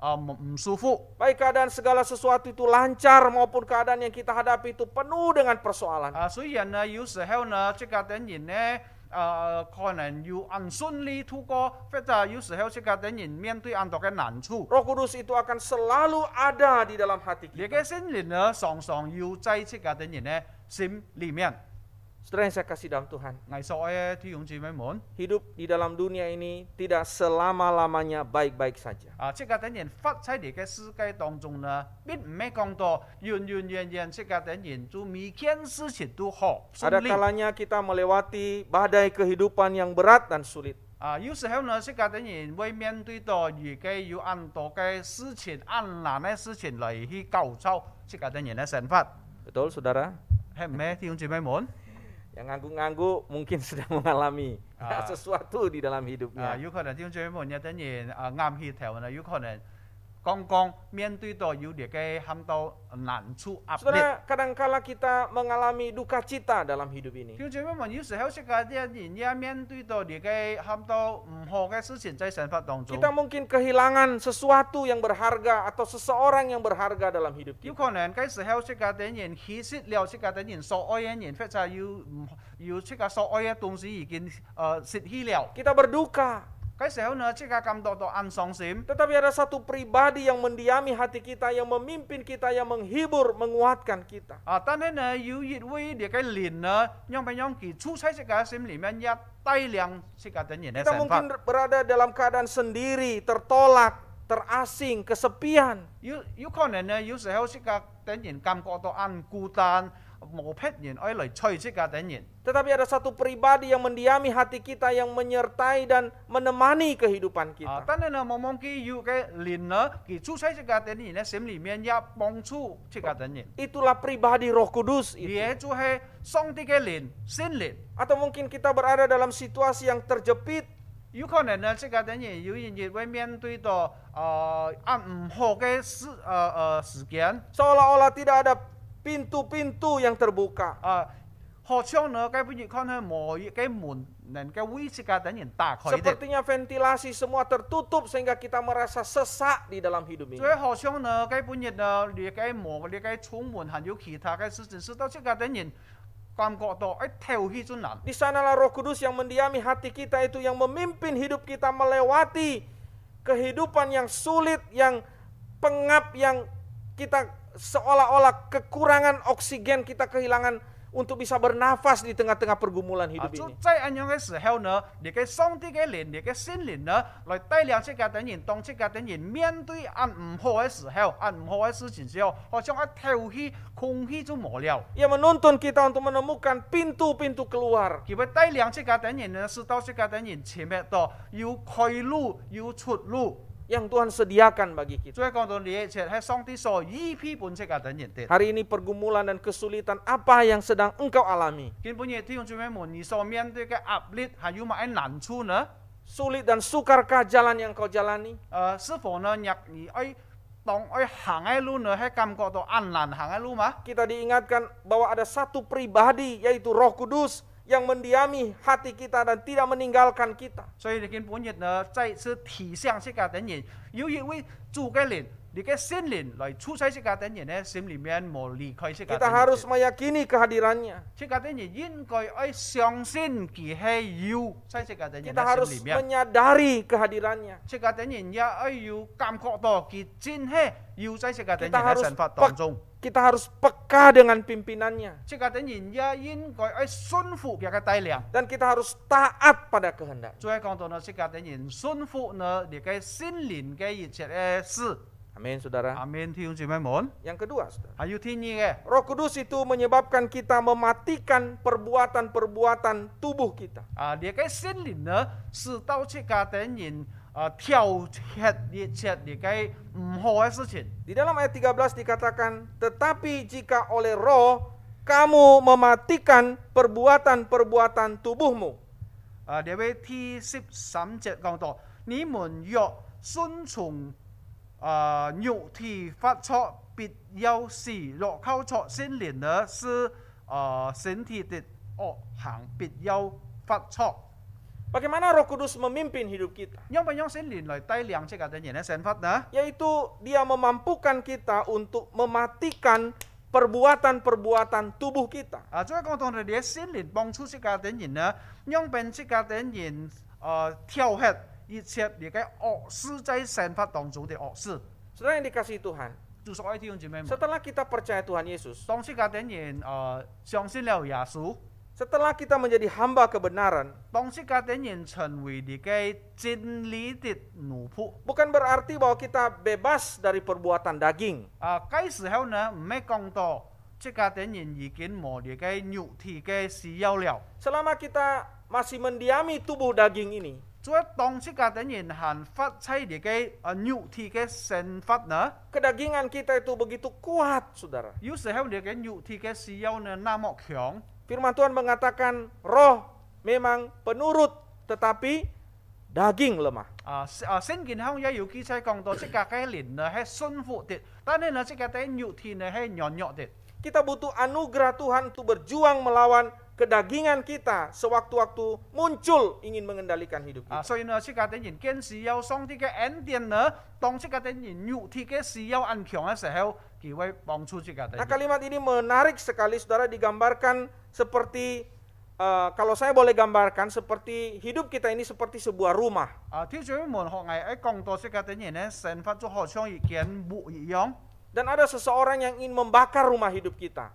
唔舒服， baik keadaan segala sesuatu itu lancar maupun keadaan yang kita hadapi itu penuh dengan persoalan. 雖然呢有時候呢即個等人呢可能要唔順利度過，或者有時候即個等人面對很多嘅難處。 Roh Kudus itu akan selalu ada di dalam hati 你 kita. 嘅聖靈呢，常常要在即個等人呢心裡面。Saudara yang saya kasih dalam Tuhan, 藝所愛嘅弟兄姊妹們， hidup di dalam dunia ini tidak selama-lamanya baik-baik saja. 即係等人發喺你嘅世界當中呢，並唔係講到完全即係等人做每件事情都好順 Ada 利。 kalanya kita melewati badai kehidupan yang berat dan sulit. 有時候呢，即係等人會面對到而家要按多嘅事情、按難嘅事情嚟去構造，即係等人嘅生活， Betul, saudara? 係唔係弟兄姊妹們？ Yang ngangguk-ngangguk mungkin sedang mengalami sesuatu di dalam hidupnya. 有可能弟兄姊妹們有等人啱協調呢，有可能剛剛面對到有啲嘅喊到難處壓力。 Saudara, kadangkala kita mengalami duka cita dalam hidup ini. 弟兄姊妹們有時候即係啲人也面對到啲嘅喊到唔好嘅事情在生活當中。 Kita mungkin kehilangan sesuatu yang berharga atau seseorang yang berharga dalam hidup 有 kita. 可能嘅時候，即係等人稀釋了，即係等人所愛嘅人，或者要即係所愛嘅東西已經失去了。 Kita berduka. 嘅時候呢，即係感到安傷心。 Tetapi ada satu pribadi yang mendiami hati kita, yang memimpin kita, yang menghibur, menguatkan kita. 但係呢，有一位啲嘅靈呢，讓俾讓佢出喺即係心裡面一帶領即係等人嘅 Kita 生 mungkin 活。 berada dalam keadaan sendiri, tertolak, terasing, kesepian. 有可能呢，有時候即係等人感覺到孤單，冇別人愛嚟催即係等人。 Tetapi ada satu pribadi yang mendiami hati kita, yang menyertai dan menemani kehidupan kita. 但係呢，往往佢有嘅靈呢，佢出喺即係等人咧心裡面一幫助即係等人。 Itulah pribadi Roh Kudus itu. 也就係上帝嘅靈，聖靈。 Atau mungkin kita berada dalam situasi yang terjepit, 有可能呢，即係等人有人亦會面對到唔好嘅時間。 seolah-olah tidak ada pintu-pintu yang terbuka. 好像呢，基本上看係冇嘅門能夠為即係等人打開的。 Sepertinya ventilasi semua tertutup sehingga kita merasa sesak di dalam hidup ini. 所以好像呢，基本上呢，你嘅門、你嘅窗門，還有其他嘅事情，使到即係等人感覺到跳起進難。 Di sanalah Roh Kudus yang mendiami hati kita itu, yang memimpin hidup kita melewati kehidupan yang sulit, yang pengap, yang kita seolah-olah kekurangan oksigen, kita kehilangan untuk bisa bernafas di tengah-tengah pergumulan hidup 就 ini. 在咁樣嘅時候呢，你嘅上帝嘅靈、你嘅聖靈呢，來帶領即係等人，當即係等人面對唔好嘅時候、唔好嘅事情之後，好像跳起空氣就冇了。 Ia menuntun kita untuk menemukan pintu-pintu keluar. 佢會帶領即係等人呢，使到即係等人前面到要開路、要出路。 yang Tuhan sediakan bagi kita. 所以講到你係上帝所預備本即係等人的。 Hari ini pergumulan dan kesulitan apa yang sedang engkau alami? 根本嘢弟兄姊妹們，你所面對嘅壓力還有乜嘢難處呢？ Sulit dan sukarkah jalan yang kau jalani? 是否呢？你當行嘅路呢，係感覺到難行嘅路嗎？ Kita diingatkan bahwa ada satu pribadi, yaitu Roh Kudus, yang mendiami hati kita dan tidak meninggalkan kita. 所以你根本日呢，再次提醒這個等人，有一位主嘅靈，你嘅聖靈來出喺這個等人呢，心裡面冇離開這個 Kita 等人。 harus meyakini kehadirannya. 這個等人應該愛相信佢係要喺這個等人 Kita 嘅 harus 心裡面。 menyadari kehadirannya. 這個等人也愛要感覺到佢真係要喺這個等人 Kita 嘅 harus 生活當中。 kita harus peka dengan pimpinannya. 這個等人也應該愛順服佢嘅帶領。 Dan kita harus taat pada kehendak. 再講到呢，這個等人順服呢，你嘅聖靈嘅一切嘅事。 Amin, saudara. 阿們弟兄姊妹們， Yang kedua, saudara. 還有天意嘅。 Roh Kudus itu menyebabkan kita mematikan perbuatan-perbuatan tubuh kita. 你嘅聖靈呢，使到這個等人挑起一切你嘅唔好嘅事情。 Di dalam ayat 13 dikatakan, tetapi jika oleh roh kamu mematikan perbuatan-perbuatan tubuhmu. 呢位第13節講到，你們若順從肉體發錯，必要死；若靠着聖靈呢，是身體的惡行，必要發錯。 Bagaimana Roh Kudus memimpin hidup kita? 因為用聖靈來帶領這個等人嘅生活呢？ Yaitu dia memampukan kita untuk mematikan perbuatan-perbuatan tubuh kita. 再講到你嘅聖靈幫助這個等人呢，讓俾這個等人挑起一切你嘅惡事在生活當中的惡事。 Saudara yang dikasihi Tuhan, 就是愛弟兄姊妹們， setelah kita percaya Tuhan Yesus, 當這個等人相信了耶穌， Setelah kita menjadi hamba kebenaran, 當即家等人成為你嘅真理的奴僕。 bukan berarti bahwa kita bebas dari perbuatan daging. 該時候呢，唔係講到即家等人已經冇你嘅肉體嘅需要了。 Selama kita masih mendiami tubuh daging ini, 所以當即家等人行發出你嘅肉體嘅生活呢， kedagingan kita itu begitu kuat, saudara. 有時候你嘅肉體嘅需要呢那麼強。 Firman Tuhan mengatakan roh memang penurut, tetapi daging lemah. 聖經上也有記載講到，即家嘅靈呢係順服的，但係呢即家嘅肉體呢係軟弱的。 Kita butuh anugerah Tuhan untuk berjuang melawan kedagingan kita sewaktu-waktu muncul ingin mengendalikan hidup kita. 所以呢，即家嘅人更需要上帝嘅恩典呢，當即家嘅人肉體嘅需要安強嘅時候，佢會幫助即家嘅 Nah, 人。 kalimat ini menarik sekali, saudara, digambarkan seperti kalau saya boleh gambarkan seperti hidup kita ini seperti sebuah rumah. 挑選門學藝喺講到即家嘅人呢，生活就好像一間木一樣。 Dan ada seseorang yang ingin membakar rumah hidup kita.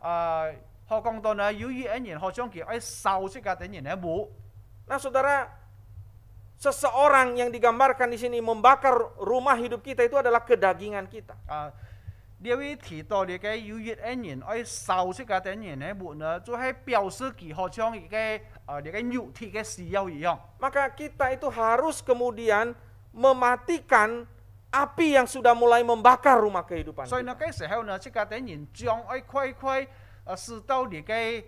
學講到呢，有一人好像佢喺燒即家嘅人呢木。 Nah, saudara, seseorang yang digambarkan di sini membakar rumah hidup kita itu adalah kedagingan kita. 呢位提到你嘅有一人喺燒即家嘅人呢木呢，就係表示佢好像一個你嘅肉體嘅需要一樣。 Maka kita itu harus kemudian mematikan api yang sudah mulai membakar rumah kehidupan 所以 kita. 呢，嗰時候呢，即家嘅人將愛快快使到你嘅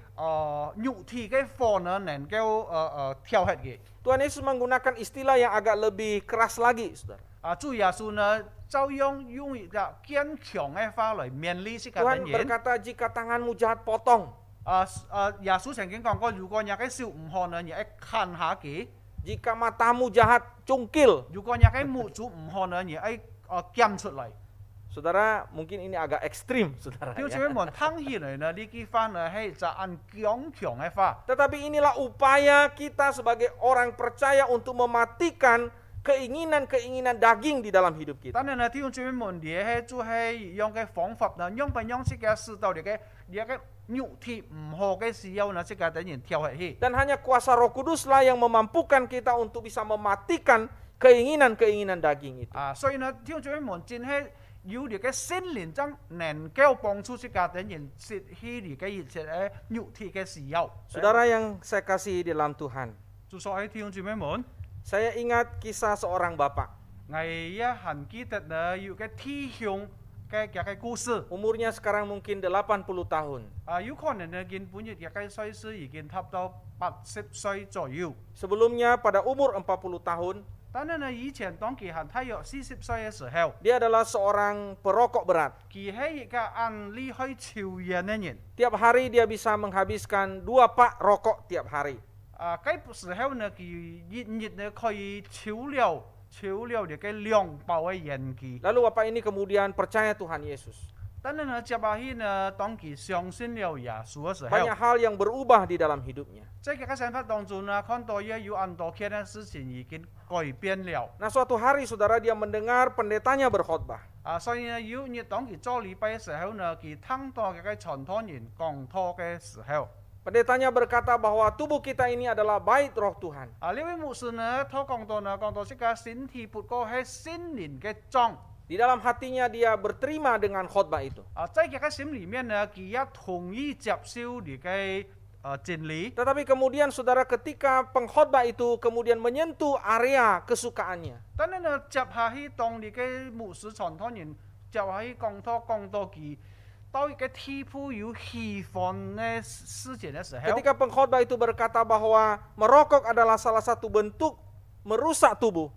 肉體嘅火呢能夠調黑嘅。 Tuhan Yesus menggunakan istilah yang agak lebih keras lagi, saudara. 主耶穌呢，照樣用一個堅強嘅話來勉勵即家嘅 Tuhan 人。 berkata, jika tanganmu jahat potong, 耶穌曾經講過，如果你嘅手唔好呢，你要砍下佢； jika matamu jahat cungkil. 如果你嘅目珠唔好呢，你要劍出嚟。 Saudara, mungkin ini agak ekstrim, saudara. 叫 ya. 做門聽起來呢，呢句話呢係就按強強嘅話。 Tetapi inilah upaya kita sebagai orang percaya untuk mematikan keinginan-keinginan daging di dalam hidup kita. 但係呢，聽住門啲係就係用嘅方法呢，用不用即個使到你嘅肉體唔好嘅時候呢，即個等人跳起去。 Dan hanya kuasa Roh Kuduslah yang memampukan kita untuk bisa mematikan keinginan-keinginan daging itu. 所以呢，聽住門真係有你嘅聖靈將能夠幫助即個等人失去你嘅一切嘅肉體嘅時候。 Saudara yang saya kasihi di dalam Tuhan, 就所以聽住門。 saya ingat kisah seorang bapak. 我一很記得呢，有個弟兄嘅故事。 Umurnya sekarang mungkin 80 tahun. 有可能呢，見本日嘅歲數已經差不多80歲左右。 Sebelumnya pada umur 40 tahun, 但係呢，以前當佢係大約40歲嘅時候， dia adalah seorang perokok berat. 佢係一個按厲害抽煙嘅人。 Tiap hari dia bisa menghabiskan 2 pak rokok tiap hari. 嗰時候呢，佢一日呢可以抽了你嘅2包嘅煙機。 Lalu bapak ini kemudian percaya Tuhan Yesus. 但係呢，接下去呢，當佢相信了耶穌嘅時候， Banyak hal yang berubah di dalam hidupnya. 在佢嘅生活當中呢，看到也有很多嘅事情已經改變了。 Nah, suatu hari saudara dia mendengar pendetanya berkhotbah. 所以呢，有日當佢做禮拜嘅時候呢，佢聽到嘅傳道人講道嘅時候， Pendetanya berkata bahwa tubuh kita ini adalah bait roh Tuhan. 呢位牧師呢，他講到呢，講到這個身體不過係聖靈嘅裝。 Di dalam hatinya dia berterima dengan khotbah itu. 在佢嘅心裡面呢，佢也同意接受你嘅真理。 Tetapi kemudian saudara ketika pengkhotbah itu kemudian menyentuh area kesukaannya. 但係呢，接下去當你嘅牧師傳道人接下去講到佢到一個地步有喜歡嘅事情嘅時候， Ketika pengkhotbah itu berkata bahwa merokok adalah salah satu bentuk merusak tubuh.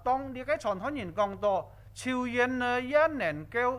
當你嘅傳道人講到抽煙呢，也能夠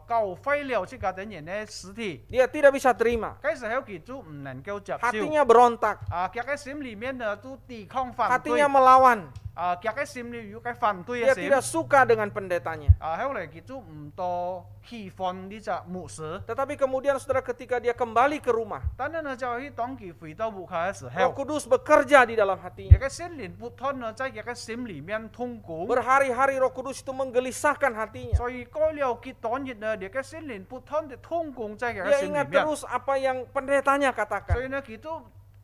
搞壞了這個等人嘅屍體， Dia tidak bisa terima. 嗰時候佢就唔能夠接受。 Hatinya berontak. 佢嘅心裡面呢都抵抗反對。 Hatinya melawan. 佢嘅心裡有個反對 Dia 嘅心。 tidak suka dengan pendetanya. 後來佢就唔多喜歡呢隻牧師。 Tetapi kemudian saudara ketika dia kembali ke rumah, 但係呢，就係當佢回到屋企嘅時 Roh 候， Kudus bekerja di dalam 佢 hatinya. 嘅聖靈不斷呢，在佢嘅心裡面痛苦。 Berhari-hari Roh Kudus itu menggelisahkan hatinya. 所以過了幾多日呢，佢嘅聖靈不斷地痛苦在佢嘅 Dia 心裡 ingat 面。 terus apa yang pendetanya 所以 katakan. 呢，佢都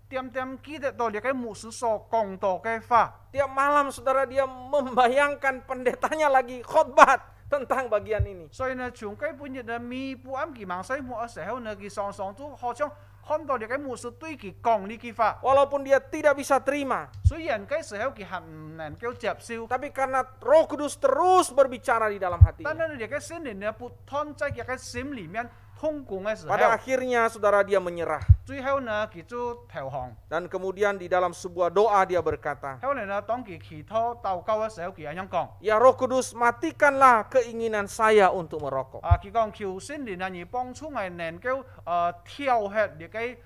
點記得到你嘅牧師所講到嘅話。 Tiap malam saudara dia membayangkan pendetanya lagi khotbah tentang bagian ini. 所以呢，從基本日呢，咪不啱佢忙西牧嘅時候呢，佢常常都好像看到你嘅牧師對佢講呢句話。 Walaupun dia tidak bisa terima, 雖然嘅時候佢係唔能夠接受， tapi karena Roh Kudus terus berbicara di dalam hatinya. 但係你嘅聖靈呢，不斷在佢嘅心裡面通講嘅時候， Pada akhirnya saudara dia menyerah. 最後呢，佢就投降。 Dan kemudian di dalam sebuah doa dia berkata, 後來呢，當佢祈禱禱告嘅時候，佢咁樣講： Ya Roh Kudus, matikanlah keinginan saya untuk merokok. 佢講求聖靈啊，而幫助我能夠挑棄你嘅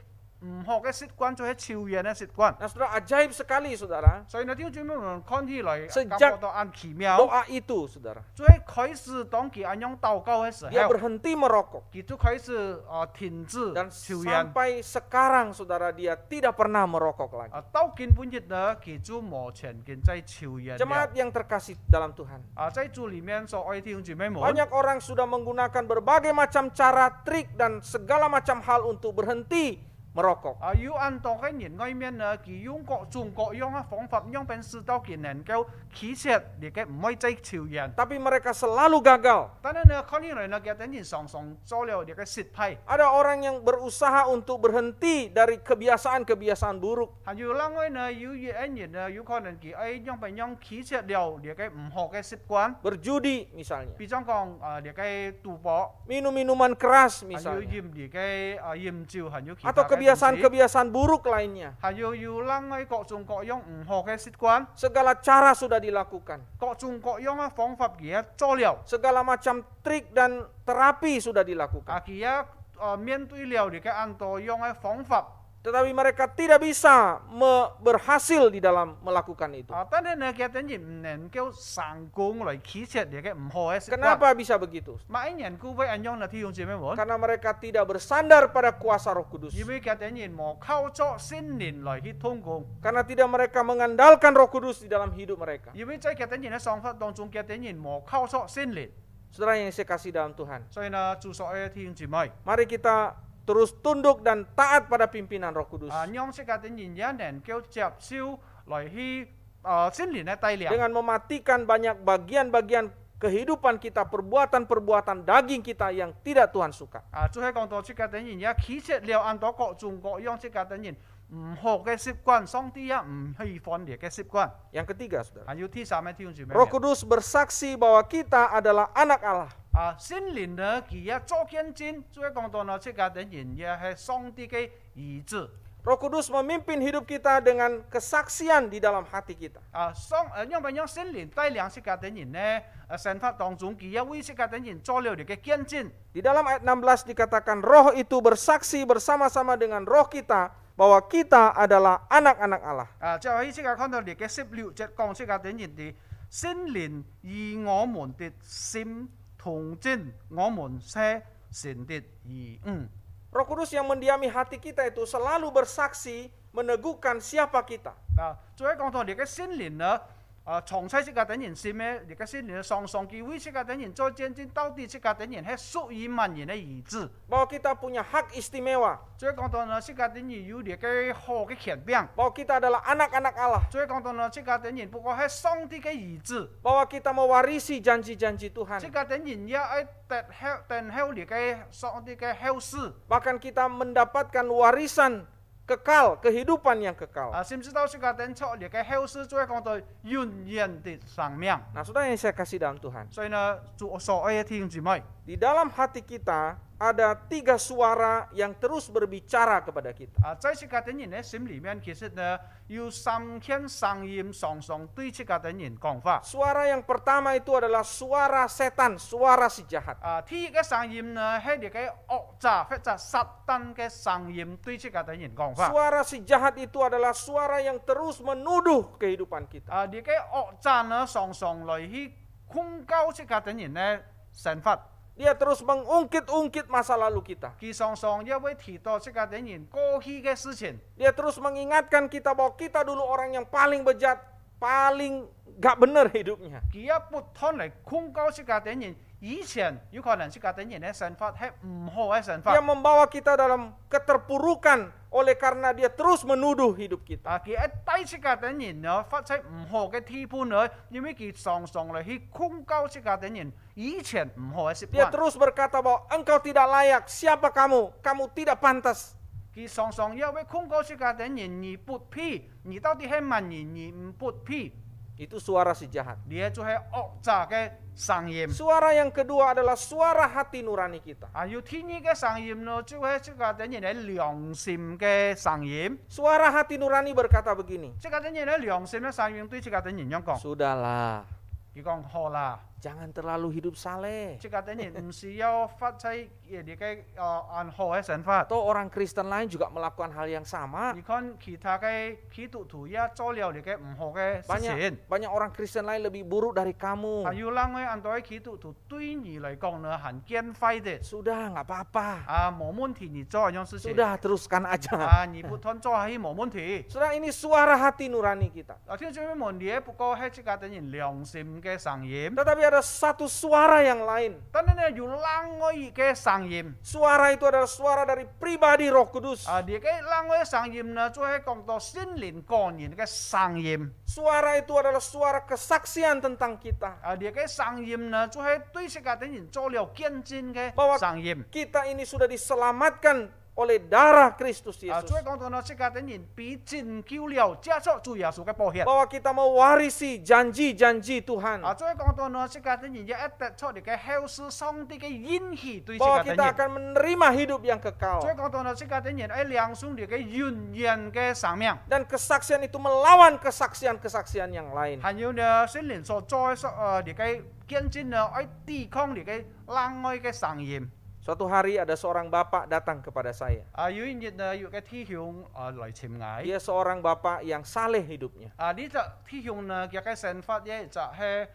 唔好嘅習慣，就係抽煙嘅習慣。 Nah saudara, ajaib sekali saudara. 所以呢，弟兄姊妹們看起來 Sejak 感覺到很奇妙。 Doa itu saudara, 最開始當佢咁樣禱告嘅時 dia 候， berhenti merokok. 佢就開始停止 Dan 抽煙。 sampai sekarang saudara dia tidak pernah merokok lagi. 到今本日呢，佢就冇曾經在抽煙了。 Jemaat yang terkasih dalam Tuhan. 在主裡面所愛弟兄姊妹們， Banyak orang sudah menggunakan berbagai macam cara, trik, dan segala macam hal untuk berhenti merokok. 要按當嘅人外面呢，佢用各種各樣嘅方法，讓便使到佢能夠起切，你嘅唔可以再抽煙。 Tapi mereka selalu gagal. 但係呢，看起來呢，佢等人常常做了你嘅失敗。 Ada orang yang berusaha untuk berhenti dari kebiasaan-kebiasaan buruk. 還有另外呢，有一人呢，有可能佢讓便讓起切了你嘅唔好嘅習慣， Berjudi misalnya. 比方講你嘅賭博， Minum-minuman keras 還有 misalnya. 飲你嘅飲酒，還有其他 Atau 嘅東西， kebiasaan-kebiasaan buruk lainnya. 還有另外各種各樣唔好嘅習慣， Segala cara sudah dilakukan. 各種各樣嘅方法佢做了。 Segala macam trik dan terapi sudah dilakukan. 佢面對了你嘅按多樣嘅方法， Tetapi mereka tidak bisa berhasil di dalam melakukan itu. 但係呢，佢等人唔能夠成功來起切你嘅唔好嘅習慣。 Kenapa bisa begitu? 乜人故會咁樣呢？弟兄姊妹們， Karena mereka tidak bersandar pada kuasa Roh Kudus. 因為佢等人冇靠咗聖靈來去通過， Karena tidak mereka mengandalkan Roh Kudus di dalam hidup mereka. 因為在佢等人嘅想法當中，佢等人冇靠咗聖靈。 Saudara yang saya kasih dalam Tuhan, 所以呢，主所愛嘅弟兄姊妹， mari kita terus tunduk dan taat pada pimpinan Roh Kudus. 讓佢等人也能夠接受來去聖靈嘅帶領。 Dengan mematikan banyak bagian-bagian kehidupan kita, perbuatan-perbuatan daging kita yang tidak Tuhan suka. 就係講到佢等人也起切了按到各種各樣佢等人唔好嘅習慣，上帝也唔喜歡你嘅習慣。 Yang ketiga, saudara, 還有第三個弟兄姊妹， Roh Kudus bersaksi bahwa kita adalah anak Allah. 聖靈呢，佢也做見證，就係講到呢，佢等人也係上帝嘅兒子。 Roh Kudus memimpin hidup kita dengan kesaksian di dalam hati kita. 因為讓聖靈帶領佢等人呢，生活當中佢也為佢等人做了你嘅見證。 Di dalam ayat 16 dikatakan roh itu bersaksi bersama-sama dengan roh kita bahwa kita adalah anak-anak Allah. 就喺佢看到你嘅16節講佢等人哋聖靈與我們的心同證，我們是神的兒女。 Roh Kudus yang mendiami hati kita itu selalu bersaksi meneguhkan siapa kita. 就係講到你嘅聖靈呢，從細這個等人心呢，你嘅聖靈常常佢為這個等人做見證，到底這個等人係屬於萬人嘅兒子。 Bahwa kita punya hak istimewa. 就係講到呢，這個等人有你嘅好嘅權柄。 Bahwa kita adalah anak-anak Allah. 就係講到呢，這個等人不過係上帝嘅兒子。 Bahwa kita mewarisi janji-janji Tuhan. 這個等人也係等候你嘅上帝嘅後事。 Bahkan kita mendapatkan warisan kekal, kehidupan yang kekal. 甚至到這個等錯你嘅後事，就係講到永遠的生命。 Nah, saudara yang saya kasih dalam Tuhan. 所以呢，主所愛嘅弟兄姊妹， Di dalam hati kita ada 3 suara yang terus berbicara kepada kita. 在這個等人嘅心裡面，其實呢有3種聲音常常對這個等人講話。 Suara yang pertama itu adalah suara setan, suara si jahat. 第一個聲音呢係你嘅惡者或者撒旦嘅聲音對這個等人講話。 Suara si jahat itu adalah suara yang terus menuduh kehidupan kita. 你嘅惡者呢常常來去控告這個等人嘅生活。 Dia terus mengungkit-ungkit masa lalu kita. 佢常常也會提到這個等人過去嘅事情。 Dia terus mengingatkan kita bahwa kita dulu orang yang paling bejat, paling gak benar hidupnya. 佢也不斷嚟控告這個等人，以前有可能這家庭人嘅想法係唔好嘅想法 Dia。membawa kita dalam keterpurukan oleh karena dia terus menuduh hidup kita. 佢一低這家庭人呢，發出唔好嘅批判呢，因為佢常常嚟去控告這家庭人以前唔好嘅習 Dia 慣。 terus berkata bahwa engkau tidak layak, siapa kamu? Kamu tidak pantas. 佢常常要去控告這家庭人，你不配，你到底係乜人？你唔不配， Itu suara si jahat. 你就係惡詐嘅聲音。 Suara yang kedua adalah suara hati nurani kita. 要天意嘅聲音呢，就係這家庭人嘅良心嘅聲音。 Suara hati nurani berkata begini, 這家庭人嘅良心嘅聲音對這家庭人咁講， sudahlah, 佢講好啦。 jangan terlalu hidup saleh. 這家庭人唔需要發出你嘅按好嘅想法。 Atau orang Kristen lain juga melakukan hal yang sama. 你看其他嘅基督徒也做了你嘅唔好嘅事情。 Banyak orang Kristen lain lebih buruk dari kamu. 有人嘅按到基督徒對你嚟講呢，很見費的。 Sudah, nggak apa-apa. 冇問題，你做樣事情。 Sudah, teruskan aja. 你不斷做係冇問題。 Sudah, ini suara hati nurani kita. 天主們你不過係這家庭人良心嘅聲音， Tetapi ada satu suara yang lain. 但係呢有另外嘅聲音。 Suara itu adalah suara dari pribadi Roh Kudus. 你嘅另外嘅聲音呢，就係講到聖靈個人嘅聲音。 Suara itu adalah suara kesaksian tentang kita. 你嘅聲音呢，就係對這家庭人做了見證嘅 Bahwa 聲音。 kita ini sudah diselamatkan oleh darah Kristus 就 Yesus. 係講到呢，這家庭人被拯救了，借着主耶穌嘅寶血。 Bahwa kita mewarisi janji-janji Tuhan. 再講到呢，這家庭人也一得出嚟嘅後世上帝嘅應許對這 Bahwa 家庭 kita 人。 akan menerima hidup yang kekal. 再講到呢，這家庭人喺兩兄弟嘅永遠嘅生命。 Dan kesaksian itu melawan kesaksian-kesaksian yang lain. 還有呢，聖靈所在你嘅見證呢，喺抵抗你嘅另外嘅聲音。 Suatu hari ada seorang bapak datang kepada saya. 有一日呢，有個弟兄嚟尋我。 Dia seorang bapak yang saleh hidupnya. 呢隻弟兄呢，佢嘅想法咧就係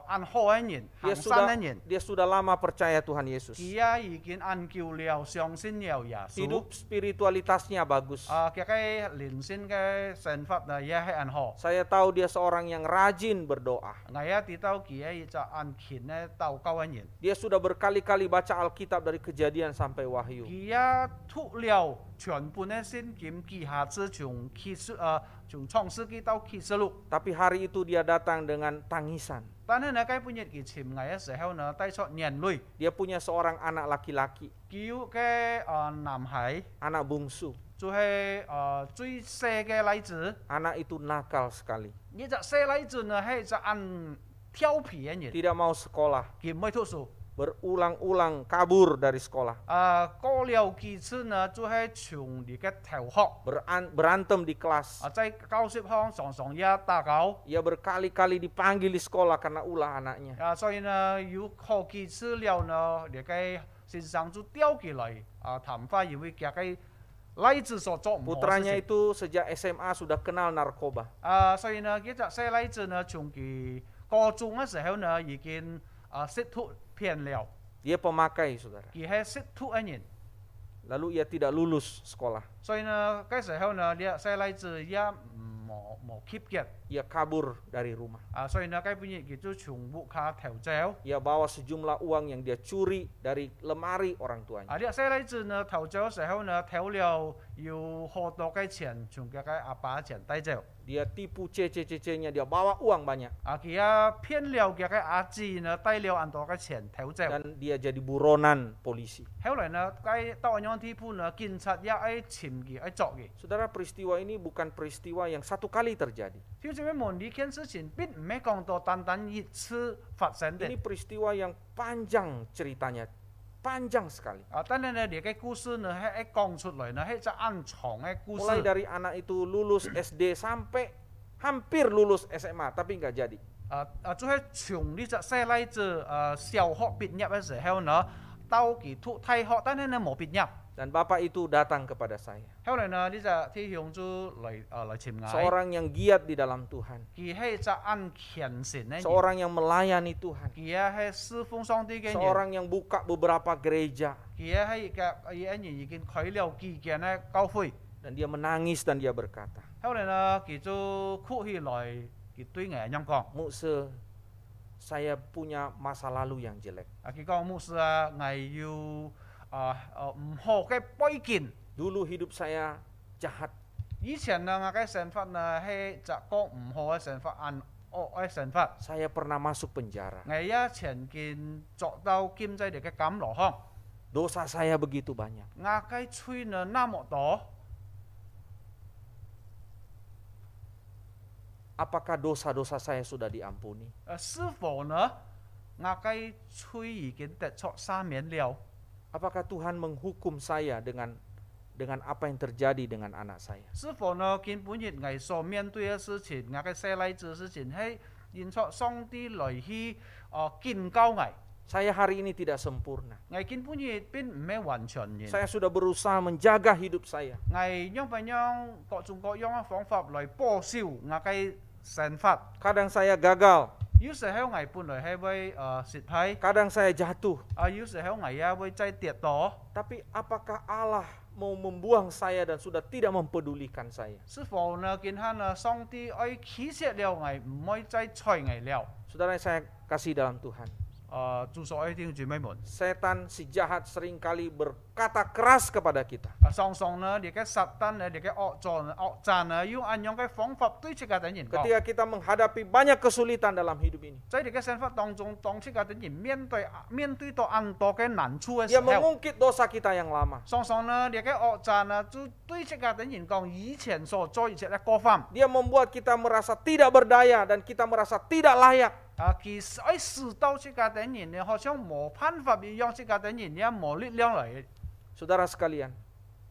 按好嘅人， Dia 行善嘅人。 sudah lama percaya Tuhan Yesus. 佢已經按救了，相信了耶穌。 Hidup spiritualitasnya bagus. 佢嘅靈性嘅想法呢，也係按好。 Saya tahu dia seorang yang rajin berdoa. 我也知道佢就按虔嘅禱告嘅人。 Dia sudah berkali-kali baca Alkitab dari Kejadian sampai Wahyu. 佢也讀了全本嘅聖經，記下自從創世記到啟示錄。 Tapi hari itu dia datang dengan tangisan. 但係呢，佢本日佢尋我嘅時候呢，帶出眼淚。 Dia punya seorang anak laki-laki, 叫嘅男孩 anak bungsu. 就係最細嘅例子。 Anak itu nakal sekali. 呢隻細例子呢係就按調皮嘅人， Tidak mau sekolah. 佢唔會讀書。 Berulang-ulang kabur dari sekolah. 過了幾次呢，就係從你嘅頭學。 Berantem di kelas. 在教室上常常也打交。 Ia berkali-kali dipanggil di sekolah karena ulah anaknya. 所以呢，有好幾次了呢，你嘅先生就調起來談話，因為佢嘅例子所做唔好嘅 Putranya 事情。 itu sejak SMA sudah kenal narkoba. 所以呢，呢隻細例子呢，從佢高中嘅時候呢，已經識讀偏了。 Dia pemakai, saudara. 佢係識讀嘅人。 Lalu ia tidak lulus sekolah. 所以呢，嗰時候呢，呢細例子也冇 keep 嘅。 Ia kabur dari rumah. 所以呢，嗰本日佢就從屋下逃走。 Ia bawa sejumlah uang yang dia curi dari lemari orang tuanya. 呢細例子呢，逃走嘅時候呢，偷了有好多嘅錢，從佢嘅阿爸錢帶走。 Dia tipu CC-CC-nya, dia bawa uang banyak. 佢也騙了佢嘅阿姊呢，帶了很多嘅錢偷走。 Dan dia jadi buronan polisi. 後來呢，喺到樣地步呢，警察也喺潛佢喺捉佢。 Saudara, peristiwa ini bukan peristiwa yang satu kali terjadi. 條姐妹們，呢件事情並唔係講到單單一次發生的。 Ini peristiwa yang panjang ceritanya. Panjang sekali. 但係呢，呢個故事呢，係講出來呢，係就按長嘅故 Mulai 事。 dari anak itu lulus SD sampai hampir lulus SMA, tapi nggak jadi. 就係從呢隻細例子小學畢業嘅時候呢，到佢讀大學，但係呢冇畢業。 Dan bapak itu datang kepada saya. 後來呢，呢隻弟兄就嚟尋我。 Seorang yang giat di dalam Tuhan. 佢係就按虔誠嘅人， Seorang yang melayani Tuhan. 佢係侍奉上帝嘅人， Seorang yang buka beberapa gereja. 佢係人已經開了幾間嘅教會。 Dan dia menangis dan dia berkata, 後來呢，佢就哭起來，佢對我咁講： Mukse, saya punya masa lalu yang jelek. 佢講牧師啊，我要唔好嘅背景。 Dulu hidup saya jahat. 以前呢，我嘅想法呢係就講唔好嘅想法，按惡嘅想法。 Saya pernah masuk penjara. 我也曾經作到經濟嘅監牢巷， Dosa saya begitu banyak. 我嘅罪呢那麼多， Apakah dosa-dosa saya sudah diampuni? 是否呢我嘅罪已經得咗赦免了？ Apakah Tuhan menghukum saya dengan apa yang terjadi dengan anak saya? 是否呢根本日我所面對嘅事情，我嘅細路仔事情係因錯上帝來去警告我。 Saya hari ini tidak sempurna. 我根本日並唔係完全人。 Saya sudah berusaha menjaga hidup saya. 我用不用各種各樣嘅方法來保守我嘅想法？ Kadang saya gagal, 有時候我本來係會失敗， kadang saya jatuh. 有時候我也會再跌倒。 Tapi apakah Allah mau membuang saya dan sudah tidak mempedulikan saya? 是否呢？見下呢，上帝愛啟示了我，唔可以再睬我了。 Saudara yang saya kasih dalam Tuhan, 主所愛弟兄姊妹們， setan si jahat seringkali berkata keras kepada kita. 常常呢，你嘅撒旦呢，你嘅惡詐呢，用按樣嘅方法對這個等人講。 Ketika kita menghadapi banyak kesulitan dalam hidup ini, 在你嘅想法當中，當這個等人面對到很多嘅難處嘅 dia 時候， mengungkit dosa kita yang lama. 常常呢，你嘅惡詐呢，就對這個等人講以前所做一切嘅過犯。 Dia membuat kita merasa tidak berdaya dan kita merasa tidak layak. 其實喺使到這個等人呢，好像冇辦法一樣，這個等人也冇力量嚟。 Saudara sekalian,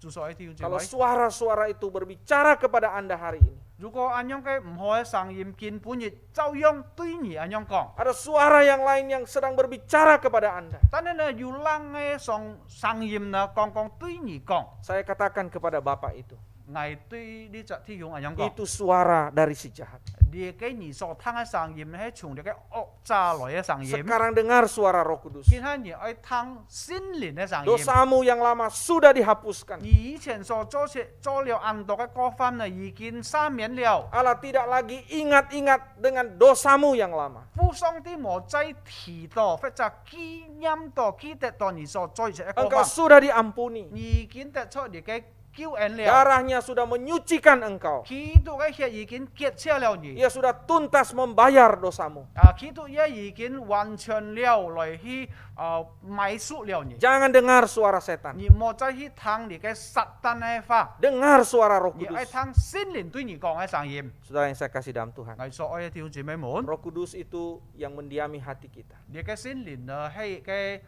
主所愛弟兄姊 kalau 妹， suara-suara itu berbicara kepada Anda hari ini, 如果按樣嘅唔好嘅聲音根本亦照樣對你按樣講， ada suara yang lain yang sedang berbicara kepada Anda. 但係呢有人嘅聲音呢講對你講， Saya katakan kepada Bapak itu, 我對呢隻弟兄按樣講， itu suara dari si jahat. 你嘅你所聽嘅聲音係從你嘅惡詐來嘅聲音， Sekarang dengar suara Roh Kudus. 見下你愛聽心靈嘅聲音。 Dosamu yang lama sudah dihapuskan. 你以前所做了很多嘅過犯呢，已經赦免了。 Allah tidak lagi ingat-ingat dengan dosamu yang lama. 父上帝冇再提到或者紀念到記得到你所做嘅過 Engkau 犯， sudah diampuni. 你已經得出你嘅救恩了。 Darahnya sudah menyucikan engkau. 基督嘅血已經潔淨了你。 Ia sudah tuntas membayar dosamu. 基督也已經完全了來去買贖了你。 Jangan dengar suara setan. 你冇再去聽你嘅撒旦嘅話， Dengar suara Roh 你愛 Kudus. 聽聖靈對你講嘅聲音。 Saudara yang saya kasih dalam Tuhan. 我所愛嘅弟兄姊妹們， Roh Kudus itu yang mendiami hati kita. 你嘅聖靈呢係嘅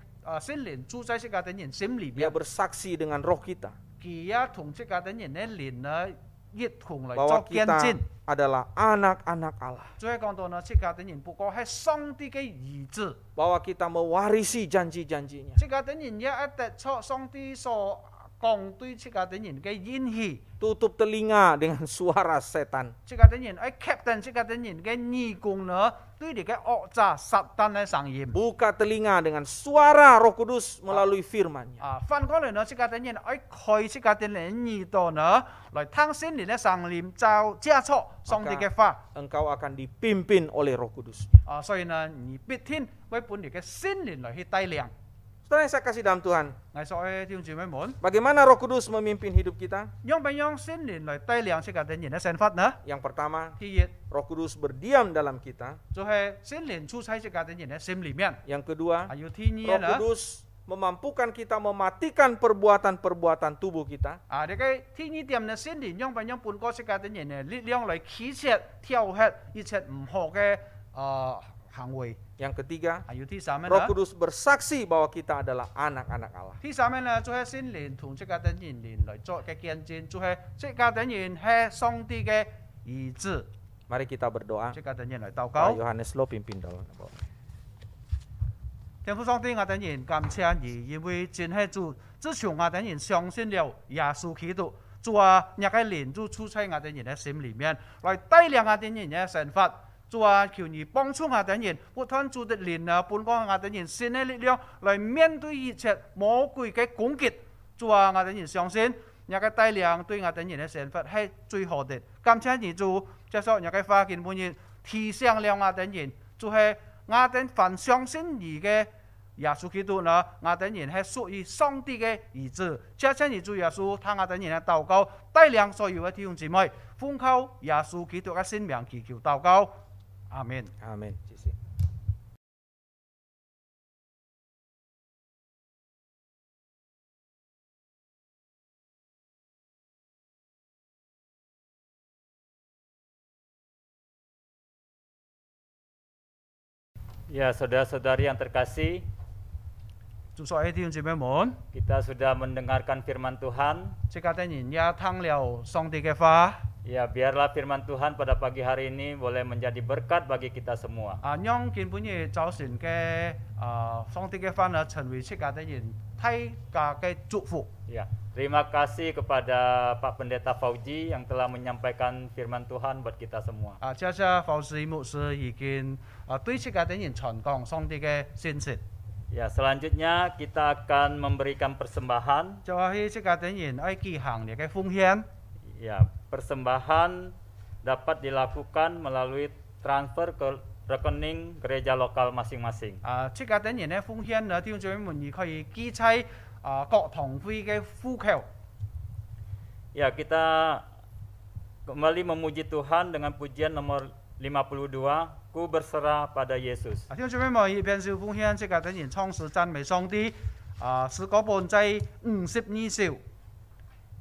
聖靈住在這個等人心裏 Dia 邊， bersaksi dengan roh kita 佢也同這個等人嘅靈呢一同嚟 bahwa 作見 kita 證。 adalah anak-anak Allah. 最後講到呢，這個等人不過係上帝嘅兒子， Bahwa kita mewarisi janji-janjinya. 這個等人也一得出上帝所講對這個等人嘅應許。 Tutup telinga dengan suara setan. 這個等人喺 captain 這個等人嘅義工呢，對你嘅惡詐撒旦嘅聲音。 Buka telinga dengan suara Roh Kudus melalui firman-Nya. 反過來呢，這個等人喺開這個等人耳朵呢，來聽聖靈嘅聲音，就接觸上帝嘅話。 Engkau akan dipimpin oleh Roh Kudus. 所以呢，你必天為本地嘅聖靈來去帶領。 Saudara yang saya kasih dalam Tuhan, 我所愛弟兄姊妹們， bagaimana Roh Kudus memimpin hidup kita? 用不用聖靈來帶領這個等人嘅想法呢？ Yang pertama, 第一， Roh Kudus berdiam dalam kita. 就係聖靈住在這個等人嘅心裡面。 Yang kedua, 還有第二 Roh 呢， Kudus memampukan kita mematikan perbuatan-perbuatan tubuh kita. 你嘅第二點呢，聖靈用不用半個這個等人嘅力量來啟示、挑起一切唔好嘅行為？ Yang ketiga, 還有第三呢？ Roh Kudus bersaksi bahwa kita adalah anak-anak Allah. 第三面呢，就係聖靈同這個等人嚟作嘅見證，就係這個等人係上帝嘅兒子。 Mari kita berdoa. 這個等人嚟禱 Pak 告。 Yohanes Lo pimpin dalam. 天父上帝，我等人感謝你，因為真係主，自從我等人相信了耶穌基督，主啊，日嘅靈就出在我等人嘅心裡面，來帶領我等人嘅生活。主啊，求你幫助我等人，不斷主的靈啊，半個我等人新嘅力量，來面對一切魔鬼嘅攻擊。主啊，我等人相信，日嘅帶領對我等人嘅生活係最好的。感謝你主，接受日嘅話見本人提醒了我等人，就係我哋凡相信義嘅耶穌基督呢，我哋人係屬於上帝嘅兒子。謝謝你主耶穌，他我哋人嘅禱告，帶領所有嘅弟兄姊妹，奉靠耶穌基督嘅聖名祈求禱告，阿門。阿門，謝謝。Ya, saudara-saudari yang terkasih, 主所愛弟兄姊妹們， kita sudah mendengarkan firman Tuhan. 即家啲人也聽了上帝嘅話， Ya, biarlah firman Tuhan pada pagi hari ini boleh menjadi berkat bagi kita semua. 讓見本日早晨嘅上帝嘅話呢，成為即家啲人大家嘅祝福。 Ya, terima kasih kepada Pak Pendeta Fauji yang telah menyampaikan firman Tuhan buat kita semua. 謝謝法師牧師已經對即家啲人傳講上帝嘅信息。 Ya, selanjutnya kita akan memberikan persembahan. 就係即家啲人愛舉行嘅奉獻。 Ya, persembahan dapat dilakukan melalui transfer ke rekening gereja lokal masing-masing. 即家啲人嘅奉獻呢，弟兄姊妹們亦可以記喺各堂會嘅戶口。 Ya, kita kembali memuji Tuhan dengan pujian nomor 52, Ku berserah pada Yesus. 弟兄姊妹們，一邊是奉獻，即家啲人唱詩讚美上帝，是嗰本祭52首。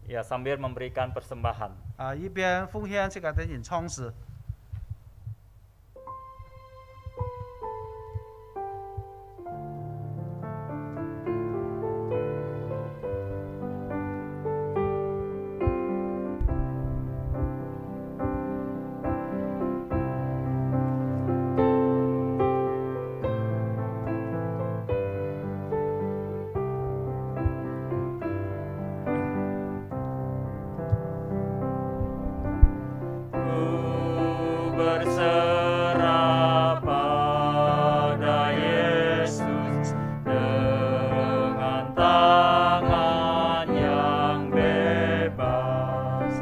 Ya, sambil memberikan persembahan. 一邊奉獻，即家啲人唱詩。 Berserah pada Yesus dengan tangan yang bebas,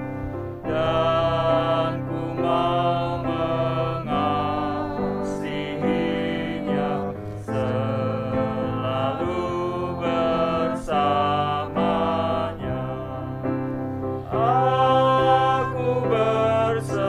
dan ku mau mengasihinya selalu bersamanya. Aku berserah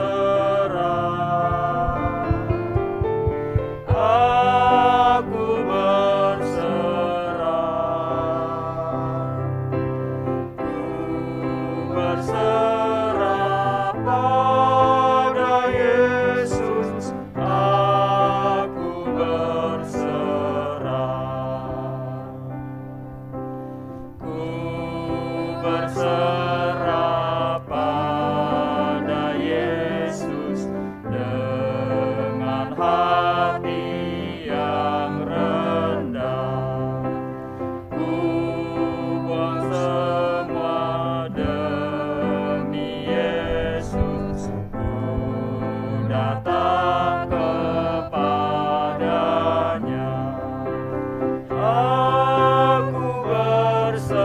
pada Yesus, aku berserah. Ku berserah pada Yesus dengan hati yang rendah. Ku buang semua demi Yesus, ku datang kepadanya. Aku berserah,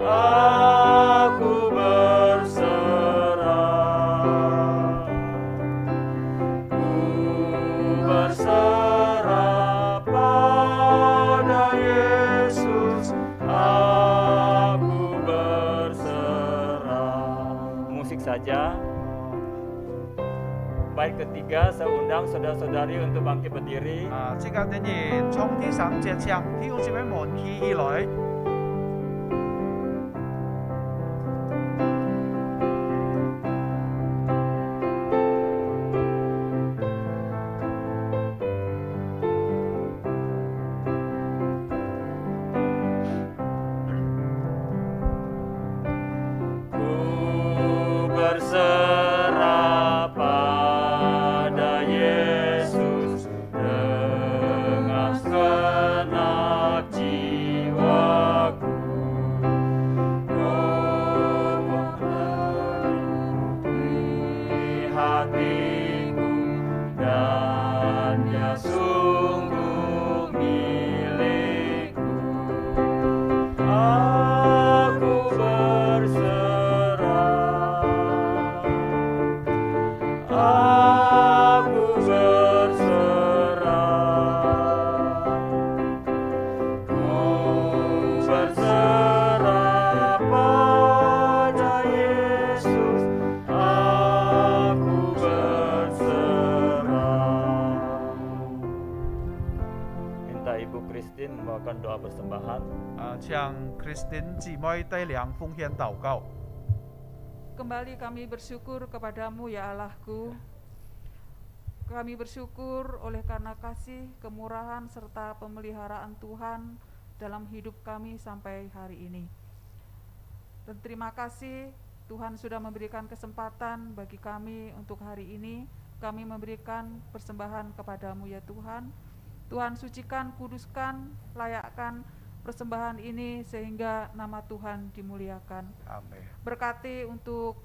aku berserah, ku berserah pada Yesus, aku berserah. Musik saja. Baik, ketiga, saya undang saudara-saudari untuk bangkit berdiri. 即家啲人從第三節唱，弟兄姊妹們起起來。 Ku berserah pada Yesus dengan segenap jiwa. minta Ibu Christine membawakan doa persembahan. 向 Christine 姊妹带领奉献祷告。 Kembali kami bersyukur kepadamu ya Allahku. Kami bersyukur oleh karena kasih, kemurahan, serta pemeliharaan Tuhan dalam hidup kami sampai hari ini. Dan terima kasih Tuhan sudah memberikan kesempatan bagi kami untuk hari ini. Kami memberikan persembahan kepadamu ya Tuhan. Tuhan sucikan, kuduskan, layakkan persembahan ini sehingga nama Tuhan dimuliakan. Amin. Berkati untuk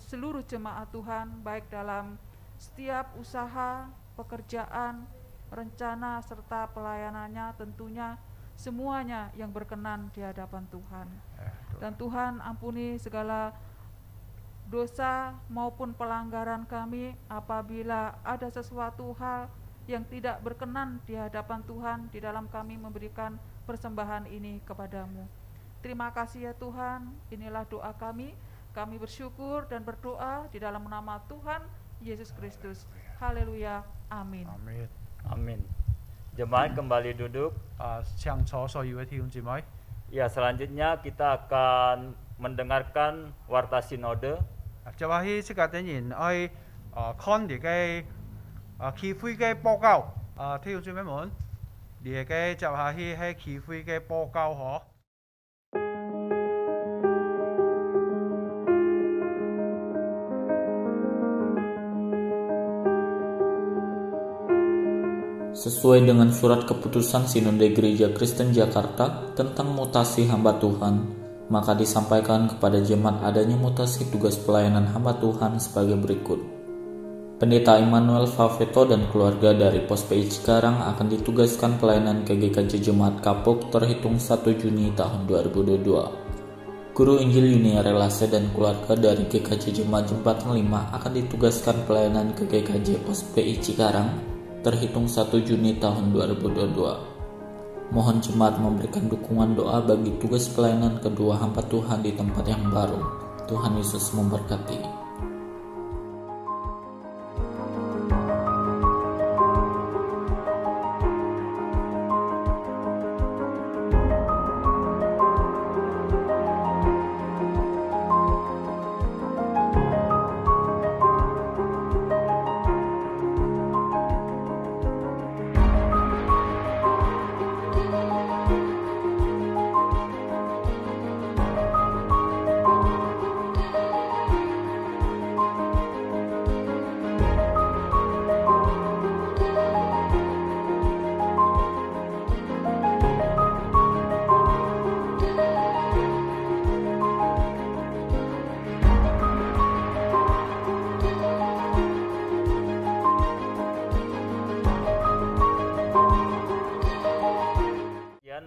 seluruh jemaat Tuhan, baik dalam setiap usaha, pekerjaan, rencana, serta pelayanannya, tentunya semuanya yang berkenan di hadapan Tuhan. Dan Tuhan ampuni segala dosa maupun pelanggaran kami apabila ada sesuatu hal yang tidak berkenan di hadapan Tuhan di dalam kami memberikan persembahan ini kepadamu. Terima kasih ya Tuhan, inilah doa kami. Kami bersyukur dan berdoa di dalam nama Tuhan Yesus Kristus. Haleluya. Amin. Amin. Amin. Jemaat kembali duduk. 向坐所有嘅弟兄姊妹。 Ya, selanjutnya kita akan mendengarkan warta sinode. 就話喺即個等人愛看啲嘅議會嘅報告，弟兄姊妹們，你嘅就係喺議會嘅報告嗬。 Sesuai dengan surat keputusan Sinode Gereja Kristen Jakarta tentang mutasi hamba Tuhan, maka disampaikan kepada jemaat adanya mutasi tugas pelayanan hamba Tuhan sebagai berikut. Pendeta Immanuel Faveto dan keluarga dari Pos PI Cikarang akan ditugaskan pelayanan ke GKJ Jemaat Kapuk terhitung 1 Juni tahun 2022. Guru Injil Yunia Relase dan keluarga dari GKJ Jemaat Jembatan 5 akan ditugaskan pelayanan ke GKJ Pos PI Cikarang terhitung 1 Juni tahun 2022. Mohon jemaat memberikan dukungan doa bagi tugas pelayanan kedua hamba Tuhan di tempat yang baru. Tuhan Yesus memberkati.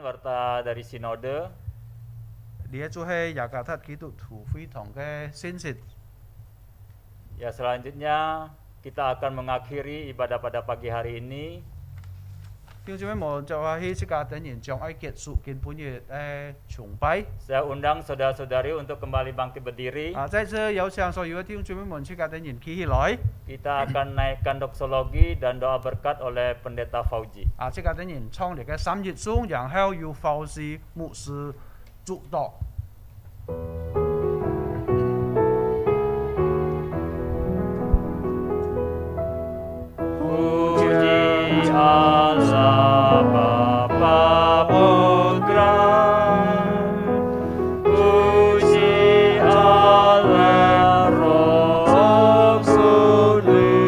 Warta dari sinode. Dia 就係雅各達基督徒會堂嘅信息。 Ya, selanjutnya kita akan mengakhiri ibadah pada pagi hari ini. 弟兄姊妹們就係喺即個等人將愛結束今本日崇拜。 Saya undang saudara-saudari untuk kembali bangkit berdiri. 在這有請所有嘅弟兄姊妹們即個等人企起來。 Kita akan naikkan doksologi dan doa berkat oleh Pendeta Fauji. 即個等人唱嚟嘅3節頌，然後由法師牧師主導。 Puji Allah Bapa Putra, puji Allah Roh Kudus,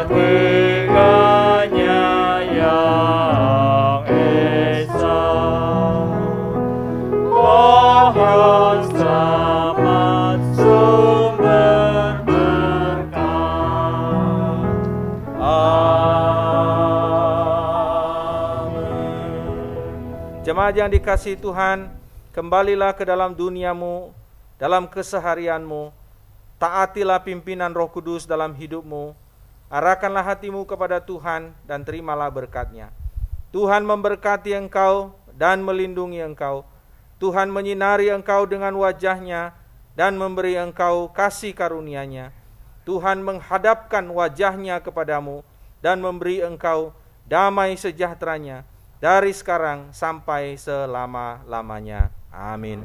ketiganya yang esa. Mohon selamat sumber berkat. Jemaat yang dikasihi Tuhan, kembalilah ke dalam duniamu, dalam keseharianmu, taatilah pimpinan Roh Kudus dalam hidupmu, arahkanlah hatimu kepada Tuhan dan terimalah berkat-Nya. Tuhan memberkati engkau dan melindungi engkau. Tuhan menyinari engkau dengan wajah-Nya dan memberi engkau kasih karunia-Nya. Tuhan menghadapkan wajah-Nya kepadamu dan memberi engkau damai sejahteranya dari sekarang sampai selama-lamanya. Amin.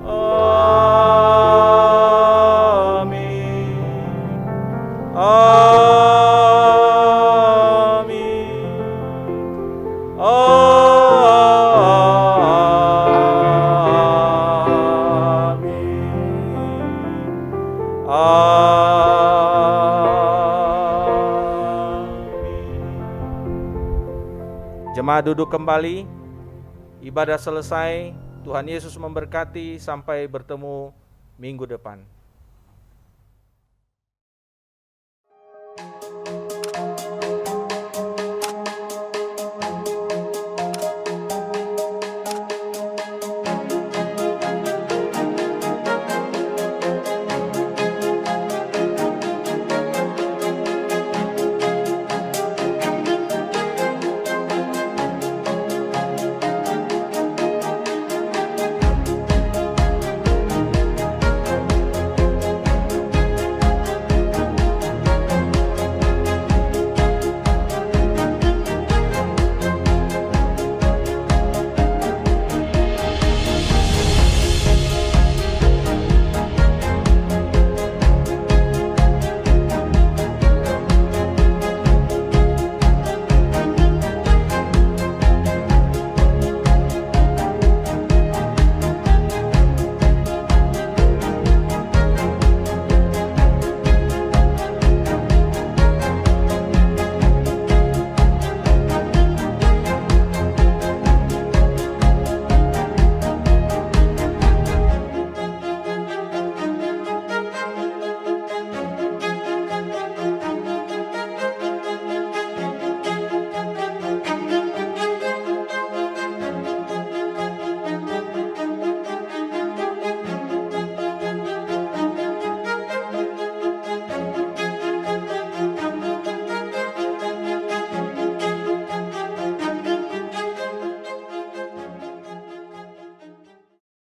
Amin. Amin. Jemaat duduk kembali, ibadah selesai, Tuhan Yesus memberkati, sampai bertemu minggu depan.